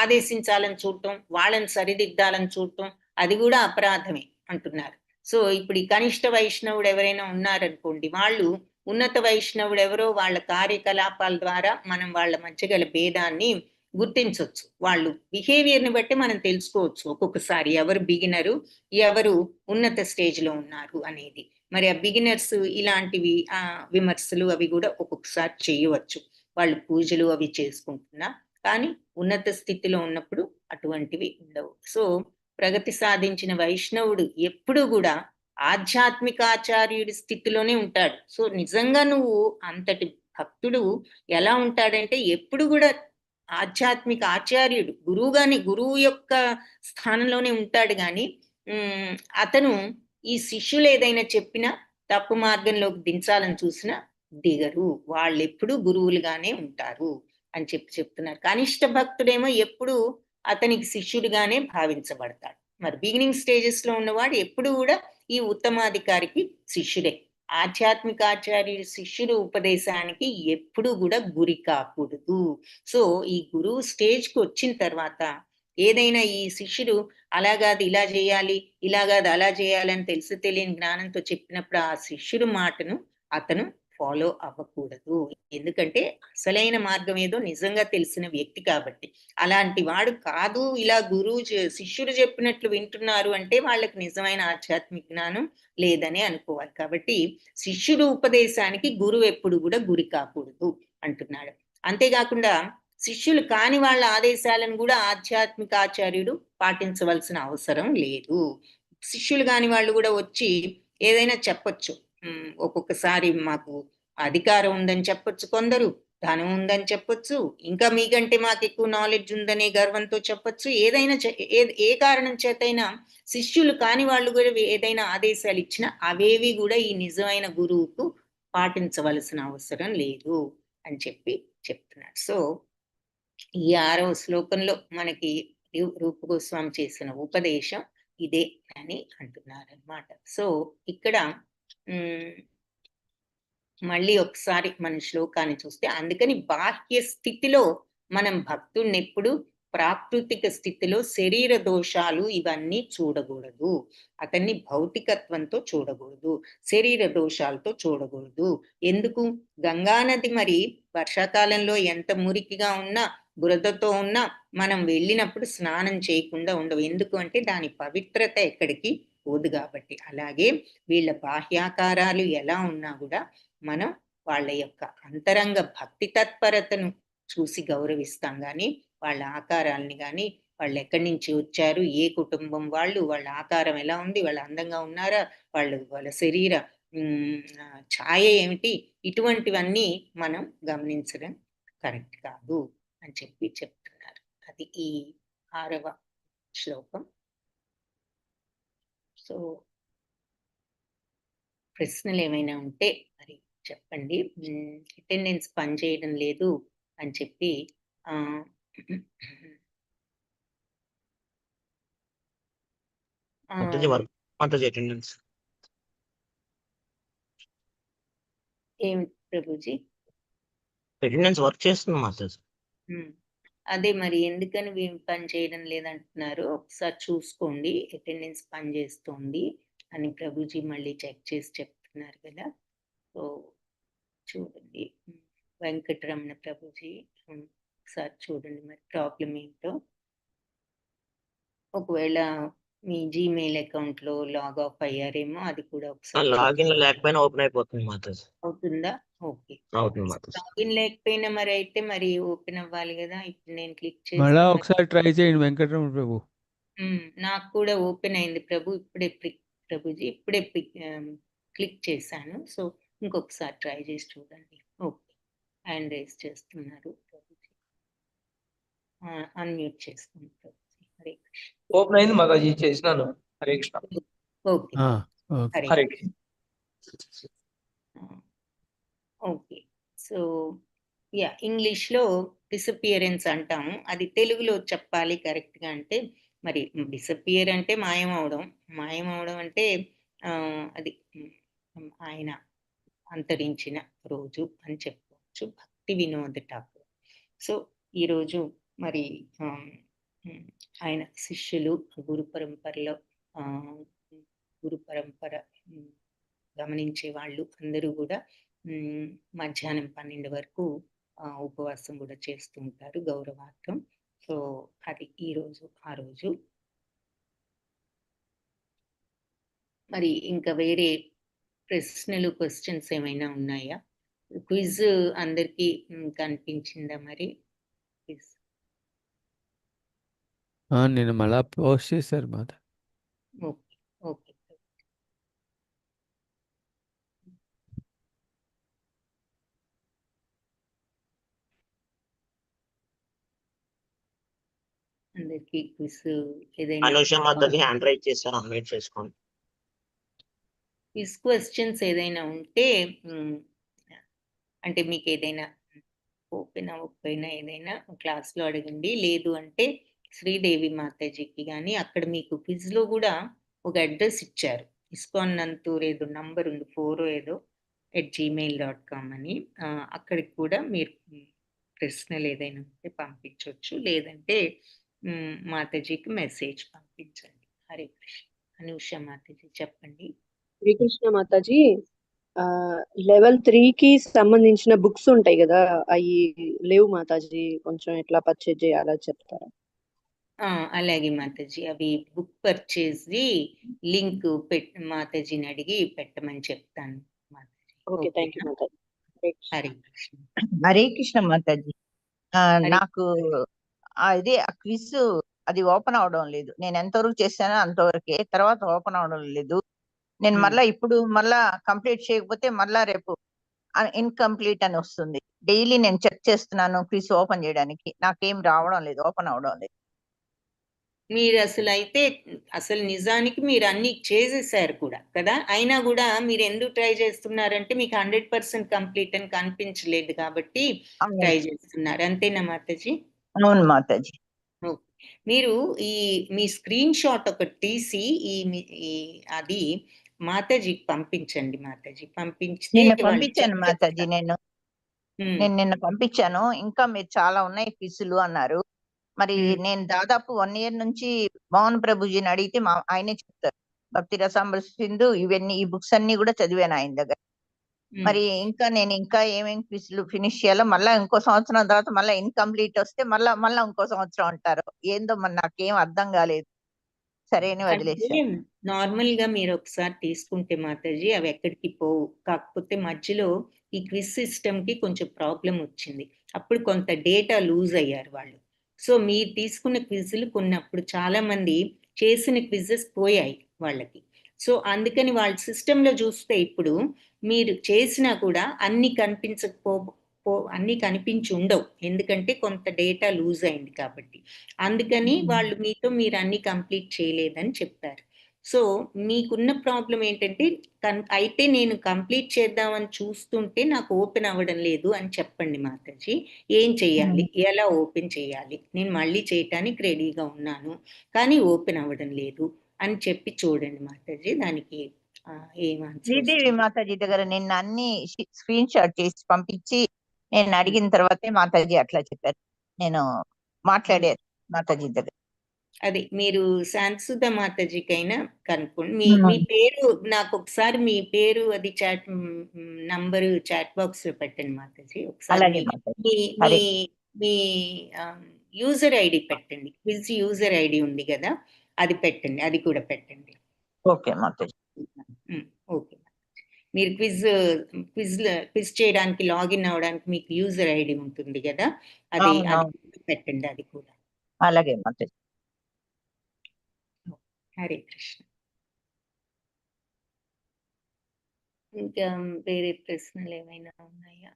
S1: ఆదేశించాలని చూడటం, వాళ్ళని సరిదిద్దాలని చూడటం అది కూడా అపరాధమే అంటున్నారు. సో ఇప్పుడు ఈ కనిష్ట వైష్ణవుడు ఎవరైనా ఉన్నారనుకోండి, వాళ్ళు ఉన్నత వైష్ణవుడు ఎవరో వాళ్ళ కార్యకలాపాల ద్వారా మనం వాళ్ళ మధ్య గల భేదాన్ని గుర్తించవచ్చు. వాళ్ళు బిహేవియర్ని బట్టి మనం తెలుసుకోవచ్చు ఒక్కొక్కసారి ఎవరు బిగినరు, ఎవరు ఉన్నత స్టేజ్ లో ఉన్నారు అనేది. మరి ఆ బిగినర్స్ ఇలాంటివి విమర్శలు అవి కూడా ఒక్కొక్కసారి చేయవచ్చు. వాళ్ళు పూజలు అవి చేసుకుంటున్నా, కానీ ఉన్నత స్థితిలో ఉన్నప్పుడు అటువంటివి ఉండవు. సో ప్రగతి సాధించిన వైష్ణవుడు ఎప్పుడు కూడా ఆధ్యాత్మిక ఆచార్యుడి స్థితిలోనే ఉంటాడు. సో నిజంగా నువ్వు అంతటి భక్తుడు ఎలా ఉంటాడంటే ఎప్పుడు కూడా ఆధ్యాత్మిక ఆచార్యుడు గురువు యొక్క స్థానంలోనే ఉంటాడు. కానీ అతను ఈ శిష్యులు ఏదైనా చెప్పినా తప్పు మార్గంలోకి దించాలని చూసినా దిగరు. వాళ్ళు ఎప్పుడు గురువులుగానే ఉంటారు అని చెప్తున్నారు. కనిష్ట భక్తుడేమో ఎప్పుడు అతనికి శిష్యుడిగానే భావించబడతాడు. మరి బిగినింగ్ స్టేజెస్ లో ఉన్నవాడు ఎప్పుడు కూడా ఈ ఉత్తమాధికారికి శిష్యుడే. ఆధ్యాత్మిక ఆచార్యుడి శిష్యుడు ఉపదేశానికి ఎప్పుడు కూడా గురి కాకూడదు. సో ఈ గురువు స్టేజ్ కు వచ్చిన తర్వాత ఏదైనా ఈ శిష్యుడు అలాగాదు ఇలా చేయాలి, ఇలాగాదు అలా చేయాలి అని తెలిసి తెలియని జ్ఞానంతో చెప్పినప్పుడు ఆ శిష్యుడు మాటను అతను ఫాలో అవ్వకూడదు. ఎందుకంటే అసలైన మార్గం ఏదో నిజంగా తెలిసిన వ్యక్తి కాబట్టి. అలాంటి వాడు కాదు, ఇలా శిష్యుడు చెప్పినట్లు వింటున్నారు అంటే వాళ్ళకి నిజమైన ఆధ్యాత్మిక జ్ఞానం లేదని అనుకోవాలి. కాబట్టి శిష్యుడు ఉపదేశానికి గురువు ఎప్పుడు కూడా గురి కాకూడదు అంటున్నాడు. అంతేకాకుండా శిష్యులు కాని వాళ్ళ ఆదేశాలను కూడా ఆధ్యాత్మిక ఆచార్యుడు పాటించవలసిన అవసరం లేదు. శిష్యులు కాని వాళ్ళు కూడా వచ్చి ఏదైనా చెప్పొచ్చు. ఒక్కొక్కసారి మాకు అధికారం ఉందని చెప్పొచ్చు, కొందరు ధనం ఉందని చెప్పొచ్చు, ఇంకా మీకంటే మాకు ఎక్కువ నాలెడ్జ్ ఉందనే గర్వంతో చెప్పొచ్చు. ఏదైనా ఏ కారణం చేతైనా శిష్యులు కాని వాళ్ళు కూడా ఏదైనా ఆదేశాలు ఇచ్చినా అవేవి కూడా ఈ నిజమైన గురువుకు పాటించవలసిన అవసరం లేదు అని చెప్పి చెప్తున్నాడు. సో ఈ 6వ శ్లోకంలో మనకి రూప గోస్వామి చేసిన ఉపదేశం ఇదే అని అంటున్నారనమాట. సో ఇక్కడ మళ్ళీ ఒకసారి మన శ్లోకాన్ని చూస్తే, అందుకని బాహ్య స్థితిలో మనం భక్తుడిని ఎప్పుడు ప్రాకృతిక స్థితిలో శరీర దోషాలు ఇవన్నీ చూడకూడదు. అతన్ని భౌతికత్వంతో చూడకూడదు, శరీర దోషాలతో చూడకూడదు. ఎందుకు? గంగానది మరి వర్షాకాలంలో ఎంత మురికిగా ఉన్నా, బురదతో ఉన్నా మనం వెళ్ళినప్పుడు స్నానం చేయకుండా ఉండవు. ఎందుకు అంటే దాని పవిత్రత ఎక్కడికి పోదు కాబట్టి. అలాగే వీళ్ళ బాహ్యాకారాలు ఎలా ఉన్నా కూడా మనం వాళ్ళ యొక్క అంతరంగ భక్తి తత్పరతను చూసి గౌరవిస్తాం కానీ వాళ్ళ ఆకారాలని కానీ, వాళ్ళు ఎక్కడి నుంచి వచ్చారు, ఏ కుటుంబం వాళ్ళు, వాళ్ళ ఆకారం ఎలా ఉంది, వాళ్ళు అందంగా ఉన్నారా, వాళ్ళ శరీర ఛాయ ఏమిటి, ఇటువంటివన్నీ మనం గమనించడం కరెక్ట్ కాదు అని చెప్పి చెప్తున్నారు. అది ఈ 6వ శ్లోకం. సో ప్రశ్నలు ఏమైనా ఉంటే మరి చెప్పండి. అటెండెన్స్ పనిచేయడం లేదు అని చెప్పి ఏం ప్రభుజీ
S5: అటెండెన్స్ వర్క్ చేస్తుంది మాస్టర్.
S1: అదే మరి ఎందుకని పని చేయడం లేదంటున్నారు, ఒకసారి చూసుకోండి. అటెండెన్స్ పని చేస్తుంది అని ప్రభుజీ మళ్ళీ చెక్ చేసి చెప్తున్నారు కదా. సో చూడండి వెంకటరమణ ప్రభుజీ, ఒకసారి చూడండి మరి ప్రాబ్లం ఏంటో. ఒకవేళ మీ జీమెయిల్ అకౌంట్ లో లాగ్ ఆఫ్ అయ్యారేమో, అది కూడా ఒకసారి
S5: లాగిన్ లేకపోయినా ఓపెన్ అయిపోతుంది మాస్టర్.
S1: అవుతుందా? ఓకే.
S5: అవుతుంది మాస్టర్.
S1: లాగిన్ లేకపోయినా మరి అయితే మరి ఓపెన్ అవ్వాలి కదా. ఇప్పుడు నేను క్లిక్
S3: మళ్ళా
S1: చేసి
S3: ఒకసారి ట్రై చేయండి వెంకటరమణ ప్రభు.
S1: నాకు కూడా ఓపెన్ అయింది ప్రభు, ఇప్పుడే ప్రభుజీ ఇప్పుడే క్లిక్ చేశాను. సో ఇంకొకసారి ట్రై చేసి చూడండి. ఓకే, హ్యాండ్ రైజ్ చేస్తున్నారు ప్రభుజీ, అన్మ్యూట్ చేసుకోండి ప్రభుజీ. హరే కృష్ణ.
S6: ఓపెన్ అయింది మాతాజీ, చేసినాను. Hare Krishna.
S1: Okay Hare
S6: Hare
S1: Krishna. Okay. So ఇంగ్లీష్లో డిసపియరెన్స్ అంటాము, అది తెలుగులో చెప్పాలి కరెక్ట్గా అంటే మరి డిసపియర్ అంటే మాయమవడం, మాయమవడం అంటే అది ఆయన అంతరించిన రోజు అని చెప్పుకోవచ్చు. భక్తి వినోద్ ఠాకూర్. సో ఈరోజు మరి ఆయన శిష్యులు గురు పరంపరలో గురు పరంపర గమనించే వాళ్ళు అందరూ కూడా మధ్యాహ్నం 12 వరకు ఉపవాసం కూడా చేస్తూ ఉంటారు గౌరవార్థం. సో అది ఈరోజు ఆ రోజు. మరి ఇంకా వేరే ప్రశ్నలు క్వశ్చన్స్ ఏమైనా ఉన్నాయా? క్విజ్ అందరికీ కనిపించిందా మరి? క్విజ్
S3: నేను మళ్ళా పోస్ట్ చేశారు మాత.
S1: Okay okay. అందరికి క్విజ్ ఏదైనా
S5: అనుష మాతాజీ హ్యాండ్ రైజ్ చేశారు, అన్మ్యూట్ చేసుకోండి.
S1: క్విజ్ క్వశ్చన్స్ ఏదైనా ఉంటే అంటే మీకు ఏదైనా ఓపెన్ అవ్వకపోయినా ఏదైనా క్లాస్లో అడగండి. లేదు అంటే శ్రీదేవి మాతాజీకి కానీ, అక్కడ మీకు క్విజ్లో కూడా ఒక అడ్రస్ ఇచ్చారు, ఇస్కాన్ నంతూర్ ఏదో నంబర్ ఉంది 4 ఏదో @gmail.com అని. అక్కడికి కూడా మీరు ప్రశ్నలు ఏదైనా ఉంటే పంపించవచ్చు, లేదంటే మాతాజీకి మెసేజ్ పంపించండి. హరే కృష్ణ. అనూష మాతాజీ చెప్పండి.
S7: శ్రీకృష్ణ మాతాజీ, లెవెల్ 3కి సంబంధించిన బుక్స్ ఉంటాయి కదా, అవి లేవు మాతాజీ, కొంచెం ఎట్లా పర్చేజ్ చేయాలో చెప్తారా?
S1: అలాగే మాతాజీ, అవి బుక్ పర్చేజ్ లింక్ మాతాజీని అడిగి పెట్టమని చెప్తాను Mataji.
S7: Okay, thank you Mataji.
S1: Hare Krishna.
S8: Hare Krishna Mataji. నాకు ఇది క్విజ్ అది ఓపెన్ అవడం లేదు. నేను ఎంతవరకు చేశానో అంతవరకే, తర్వాత ఓపెన్ అవడం లేదు. నేను మళ్ళా ఇప్పుడు మళ్ళా కంప్లీట్ చేయకపోతే మళ్ళా రేపు ఇన్కంప్లీట్ అని వస్తుంది. డైలీ నేను చెక్ చేస్తున్నాను క్విజ్ ఓపెన్ చేయడానికి, నాకేం రావడం లేదు, ఓపెన్ అవడం లేదు.
S1: మీరు అసలు నిజానికి మీరు అన్ని చేసేసారు కూడా కదా, అయినా కూడా మీరు ఎందుకు ట్రై చేస్తున్నారంటే మీకు 100% కంప్లీట్ అని కనిపించలేదు కాబట్టి
S8: అవును
S1: ట్రై చేస్తున్నారు, అంతేనా మాతాజీ?
S8: అవును మాతాజీ.
S1: ఓకే. మీరు మీ స్క్రీన్ షాట్ ఒకటి తీసి అది మాతాజీకి పంపించండి మాతాజీ. పంపించితే
S8: నిన్న
S1: వాళ్ళు
S8: పంపించాను
S1: చెక్
S8: మాతాజీ.
S1: చేస్తారు.
S8: నేను నిన్న పంపించాను. ఇంకా మీరు చాలా ఉన్నాయి క్విజ్లు అన్నారు. మరి
S1: ఉమ్,
S8: నేను దాదాపు 1 ఇయర్ నుంచి మోహన్ ప్రభుజీని అడిగితే ఆయనే చెప్తారు. భక్తి రసామృత సింధు ఇవన్నీ ఈ బుక్స్ అన్ని కూడా చదివాను ఆయన దగ్గర.
S1: ఉమ్.
S8: మరి ఇంకా ఏమేం క్విజ్లు ఫినిష్ చేయాలో మళ్ళా ఇంకో సంవత్సరం తర్వాత మళ్ళీ ఇన్కంప్లీట్ వస్తే మళ్ళా ఇంకో సంవత్సరం అంటారు. ఏందో మరి నాకేం అర్థం కాలేదు. సరే అని
S1: అంటే
S8: వదిలేసాను.
S1: నార్మల్ గా మీరు ఒకసారి తీసుకుంటే మాతాజీ అవి ఎక్కడికి పోవు. కాకపోతే మధ్యలో ఈ క్విజ్ సిస్టమ్ కి కొంచెం ప్రాబ్లం వచ్చింది. అప్పుడు కొంత డేటా లూజ్ అయ్యారు వాళ్ళు. సో మీరు తీసుకున్న క్విజ్లు కొన్నప్పుడు చాలా మంది చేసిన క్విజెస్ పోయాయి వాళ్ళకి. సో అందుకని వాళ్ళ సిస్టంలో చూస్తే ఇప్పుడు మీరు చేసినా కూడా అన్ని కనిపించి ఉండవు, ఎందుకంటే కొంత డేటా లూజ్ అయింది కాబట్టి. అందుకని వాళ్ళు మీరు అన్ని కంప్లీట్ చేయలేదని చెప్పారు. సో మీకున్న ప్రాబ్లం ఏంటంటే అయితే నేను కంప్లీట్ చేద్దామని చూస్తుంటే నాకు ఓపెన్ అవ్వడం లేదు అని చెప్పండి మాతాజీ. ఏం చెయ్యాలి, ఎలా ఓపెన్ చేయాలి, నేను మళ్ళీ చేయటానికి రెడీగా ఉన్నాను కానీ ఓపెన్ అవ్వడం లేదు అని చెప్పి చూడండి మాతాజీ. దానికి ఏం ఆన్సర్
S8: శ్రీదేవి
S1: వస్తుంది?
S8: మాతాజీ దగ్గర నిన్న అన్ని స్క్రీన్ షాట్ చేసి పంపించి నేను అడిగిన తర్వాతే మాతాజీ అట్లా చెప్పారు. నేను మాట్లాడారు మాతాజీ దగ్గర.
S1: అది మీరు శాంతిసుధ మాతాజీకైనా కనుక్కోండి. మీ పేరు నాకు ఒకసారి మీ పేరు అది చాట్ నంబరు చాట్ బాక్స్ లో పెట్టండి మాతాజీ. ఒకసారి
S8: అలాగే మాతాజీ.
S1: మీ
S8: హరే
S1: మీ యూజర్ ఐడి పెట్టండి. క్విజ్ యూజర్ ఐడి ఉంది కదా, అది పెట్టండి, అది కూడా పెట్టండి.
S8: ఓకే మాతాజీ.
S1: ఓకే. మీరు క్విజ్ చేయడానికి లాగిన్ అవ్వడానికి మీకు యూజర్ ఐడి ఉంటుంది కదా, అది
S8: అవును.
S1: పెట్టండి, అది కూడా.
S8: అలాగే మాతాజీ.
S1: హరే కృష్ణ. ఇంకా వేరే ప్రశ్నలు ఏమైనా ఉన్నాయా?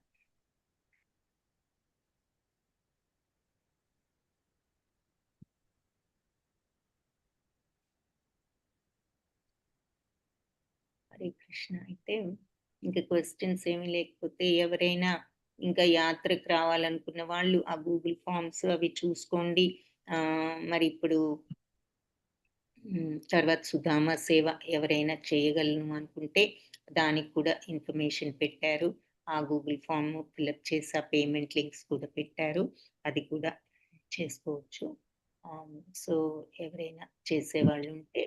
S1: హరే కృష్ణ. అయితే ఇంకా క్వశ్చన్స్ ఏమీ లేకపోతే ఎవరైనా ఇంకా యాత్రకు రావాలనుకున్న వాళ్ళు ఆ గూగుల్ ఫామ్స్ అవి చూసుకోండి. మరి ఇప్పుడు తర్వాత సుధామ సేవ ఎవరైనా చేయగలను అనుకుంటే దానికి కూడా ఇన్ఫర్మేషన్ పెట్టారు. ఆ గూగుల్ ఫామ్ ఫిల్అప్ చేసి ఆ పేమెంట్ లింక్స్ కూడా పెట్టారు, అది కూడా చేసుకోవచ్చు. సో ఎవరైనా చేసేవాళ్ళు ఉంటే,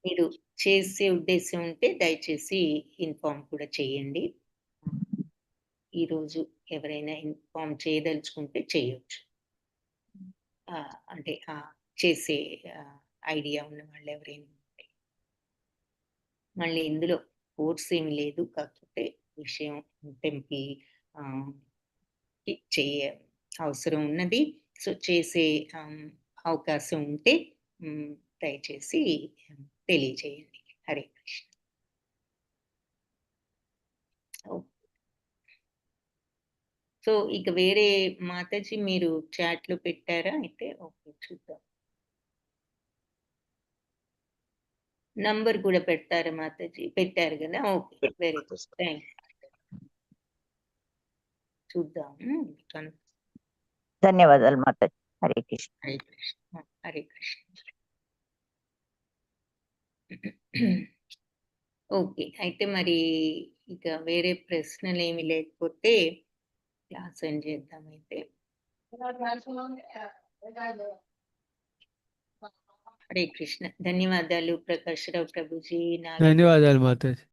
S1: మీరు చేసే ఉద్దేశం ఉంటే దయచేసి ఇన్ఫార్మ్ కూడా చేయండి. ఈరోజు ఎవరైనా ఇన్ఫార్మ్ చేయదలుచుకుంటే చేయొచ్చు. అంటే చేసే ఐడియా ఉన్న వాళ్ళు ఎవరైనా ఉంటే. మళ్ళీ ఇందులో కోర్స్ ఏమి లేదు, కాకపోతే విషయం టెంపుల్ చేయ అవసరం ఉన్నది. సో చేసే అవకాశం ఉంటే దయచేసి తెలియచేయండి. హరే కృష్ణ. సో ఇక వేరే మాతాజీ మీరు చాట్ లో పెట్టారా? అయితే ఓకే, చూద్దాం. నంబర్ కూడా పెడతారా మాతాజీ? పెట్టారు కదా, ఓకే, వెరీ గుడ్, థ్యాంక్స్. చూద్దాం.
S8: ధన్యవాదాలు మాతాజీ. హరే కృష్ణ.
S1: హరే కృష్ణ. హరే కృష్ణ. ఓకే, అయితే మరి ఇక వేరే ప్రశ్నలు ఏమి లేకపోతే క్లాస్ ఎండ్ చేద్దాం. అయితే హరే కృష్ణ. ధన్యవాదాలు ప్రకాష్ రావు ప్రభుజీ.
S3: ధన్యవాదాలు మాతాజీ.